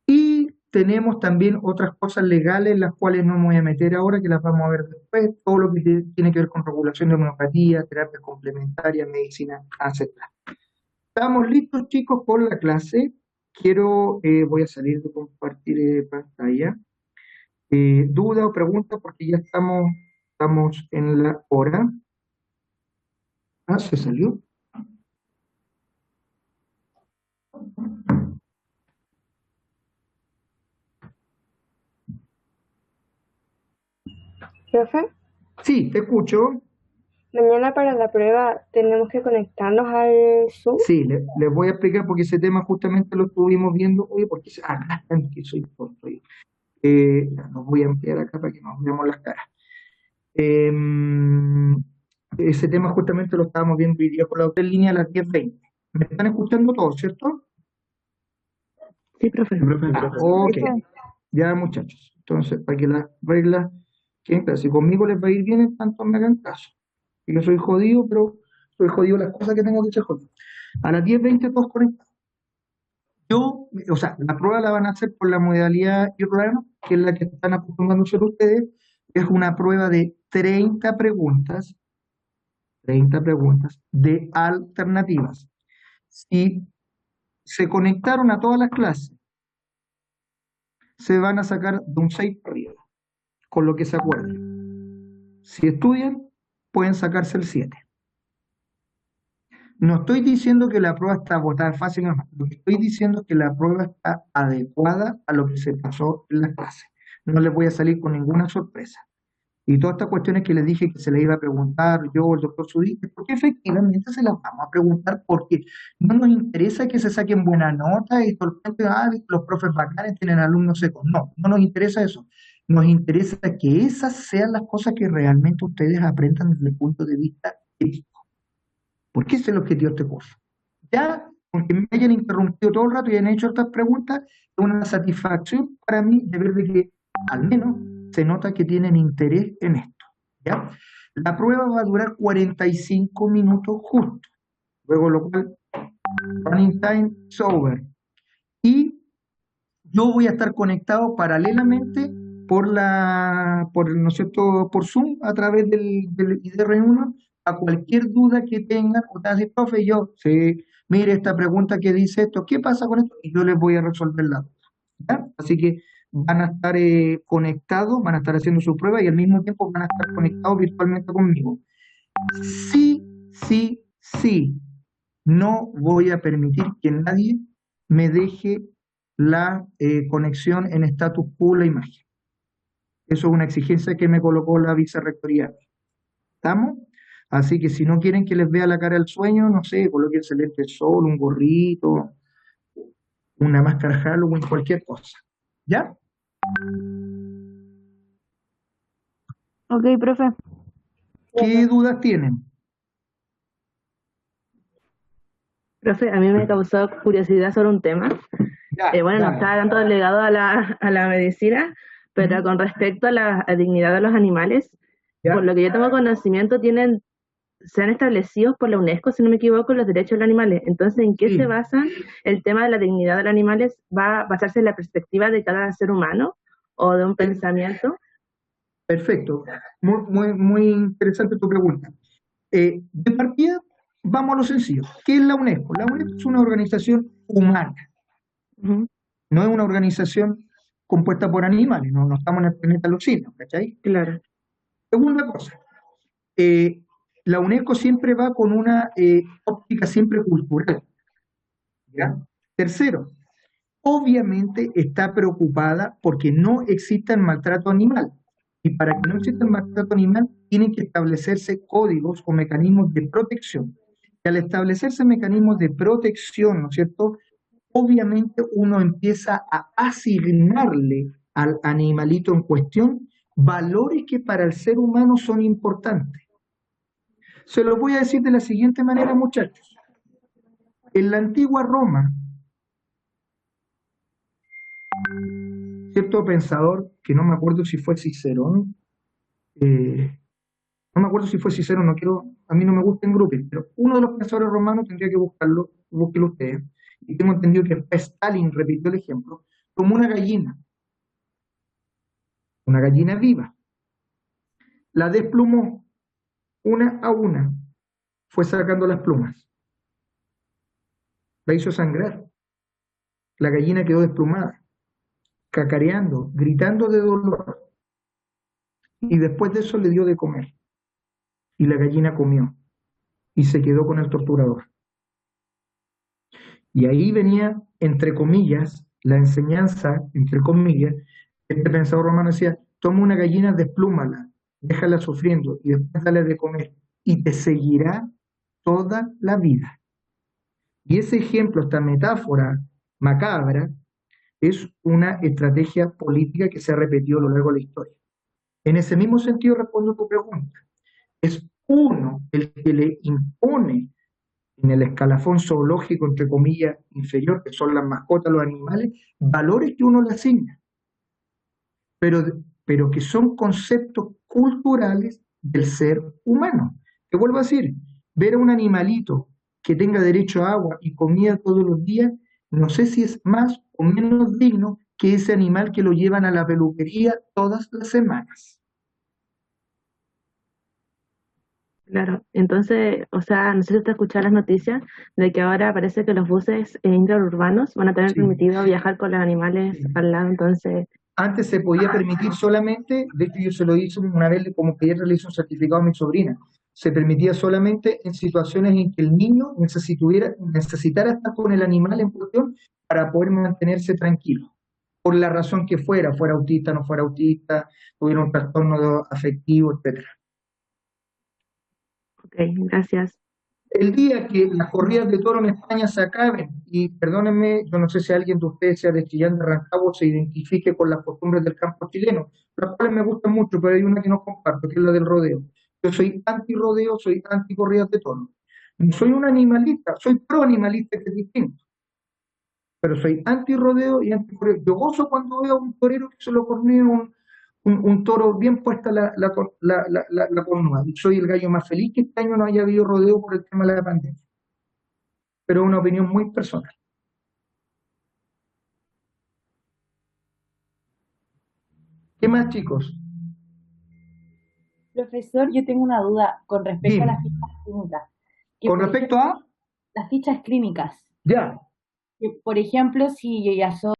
Y tenemos también otras cosas legales, las cuales no me voy a meter ahora, que las vamos a ver después, todo lo que tiene que ver con regulación de homeopatía, terapias complementarias, medicina, etc. ¿Estamos listos, chicos, con la clase? Voy a salir de compartir pantalla. ¿Duda o pregunta? Porque ya estamos en la hora. ¿Se salió? Profe, Sí, te escucho. mañana para la prueba tenemos que conectarnos al Zoom. Sí, les voy a explicar porque ese tema justamente lo estuvimos viendo hoy, porque que soy corto. Los voy a ampliar acá para que nos veamos las caras. Ese tema justamente lo estábamos viendo hoy día con la otra línea a las 10:20. ¿Me están escuchando todos, cierto? Sí, profe. Ok. Ya, muchachos. Entonces, para que las reglas queden claras. Si conmigo les va a ir bien, tanto me hagan caso. Yo soy jodido, pero soy jodido las cosas que tengo que ser jodido. A las 10:20 todos conectados. La prueba la van a hacer por la modalidad e-learning, que es la que están acostumbrados a hacer ustedes. Es una prueba de 30 preguntas de alternativas. Si se conectaron a todas las clases, se van a sacar de un 6 para arriba, con lo que se acuerden. Si estudian, pueden sacarse el 7. No estoy diciendo que la prueba está botada fácil, no. Lo que estoy diciendo es que la prueba está adecuada a lo que se pasó en la clase. No les voy a salir con ninguna sorpresa. Y todas estas cuestiones que les dije que se les iba a preguntar yo, el doctor Zudí, porque efectivamente se las vamos a preguntar, porque no nos interesa que se saquen buena nota y todo el tiempo, los profes bacanes tienen alumnos secos. No, no nos interesa eso. Nos interesa que esas sean las cosas que realmente ustedes aprendan desde el punto de vista ético. Porque ese es el objetivo de este curso. Ya, aunque me hayan interrumpido todo el rato y hayan hecho estas preguntas, es una satisfacción para mí de ver de que al menos se nota que tienen interés en esto. ¿Ya? La prueba va a durar 45 minutos justo, luego lo cual, running time is over. Y yo voy a estar conectado paralelamente ¿no es cierto?, por Zoom, a través del IDR1, a cualquier duda que tengan, o te decir, profe, mire esta pregunta que dice esto, ¿qué pasa con esto? Y yo les voy a resolver la duda. ¿Ya? Así que van a estar conectados, van a estar haciendo su prueba y al mismo tiempo van a estar conectados virtualmente conmigo. Sí, no voy a permitir que nadie me deje la conexión en status quo la imagen. Eso es una exigencia que me colocó la vicerrectoría. ¿Estamos? Así que si no quieren que les vea la cara al sueño, no sé, colóquense lentes de sol, un gorrito, una máscara Halloween, cualquier cosa. ¿Ya? Ok, profe. ¿Qué dudas tienen? Profe, a mí me causó curiosidad sobre un tema. Bueno, no está tanto ligado a la medicina, pero con respecto a la dignidad de los animales, por lo que yo tengo conocimiento, se han establecido por la UNESCO, si no me equivoco, los derechos de los animales. Entonces, ¿en qué se basa el tema de la dignidad de los animales? ¿Va a basarse en la perspectiva de cada ser humano o de un pensamiento? Perfecto. Muy interesante tu pregunta. De partida, vamos a lo sencillo. ¿Qué es la UNESCO? La UNESCO es una organización humana, Ujú, no es una organización compuesta por animales, no estamos en el planeta de los simios, ¿cachai? claro. Segunda cosa, la UNESCO siempre va con una óptica siempre cultural, ¿ya? Tercero, obviamente está preocupada porque no exista el maltrato animal. Y para que no exista el maltrato animal, tienen que establecerse códigos o mecanismos de protección. Y al establecerse mecanismos de protección, ¿no es cierto? Obviamente uno empieza a asignarle al animalito en cuestión valores que para el ser humano son importantes. Se lo voy a decir de la siguiente manera, muchachos. En la antigua Roma, cierto pensador, que no me acuerdo si fue Cicerón, no me acuerdo si fue Cicerón, no quiero, a mí no me gusta en grupo, pero uno de los pensadores romanos tendría que buscarlo, búsquelo ustedes, y tengo entendido que Stalin repitió el ejemplo, como una gallina viva, la desplumó una a una, fue sacando las plumas, la hizo sangrar, la gallina quedó desplumada, cacareando, gritando de dolor, y después de eso le dio de comer, y la gallina comió, y se quedó con el torturador. Y ahí venía, entre comillas, la enseñanza, entre comillas, este pensador romano decía, toma una gallina, desplúmala, déjala sufriendo y después dale de comer, y te seguirá toda la vida. Y ese ejemplo, esta metáfora macabra, es una estrategia política que se ha repetido a lo largo de la historia. En ese mismo sentido respondo a tu pregunta. Es uno el que le impone en el escalafón zoológico, entre comillas, inferior, que son las mascotas, los animales, valores que uno le asigna, pero que son conceptos culturales del ser humano. Te vuelvo a decir, ver a un animalito que tenga derecho a agua y comida todos los días, no sé si es más o menos digno que ese animal que lo llevan a la peluquería todas las semanas. Claro, entonces, o sea, no sé si te escuchado las noticias de que ahora parece que los buses interurbanos van a tener Sí. permitido viajar con los animales Sí. al lado, entonces, Antes se podía permitir solamente, de hecho yo se lo hice una vez como que ayer le hice un certificado a mi sobrina, se permitía solamente en situaciones en que el niño necesitara estar con el animal en cuestión para poder mantenerse tranquilo, por la razón que fuera autista, no fuera autista, tuviera un trastorno afectivo, etc. ok, gracias. El día que las corridas de toro en España se acaben, y perdónenme, yo no sé si alguien de ustedes sea de Chillán de Rancagua se identifique con las costumbres del campo chileno, las cuales me gustan mucho, pero hay una que no comparto, que es la del rodeo. Yo soy anti-rodeo, soy anti-corridas de toro. No soy un animalista, soy pro-animalista, que es distinto, pero soy anti-rodeo y anti-correo. Yo gozo cuando veo a un torero que se lo cornea un toro bien puesta la cornua. Y soy el gallo más feliz que este año no haya habido rodeo por el tema de la pandemia. Pero es una opinión muy personal. ¿Qué más, chicos? Profesor, yo tengo una duda con respecto a las Dime. fichas clínicas. Que, Con por respecto ejemplo, a, las fichas clínicas. ya, Que, por ejemplo, si yo ya soy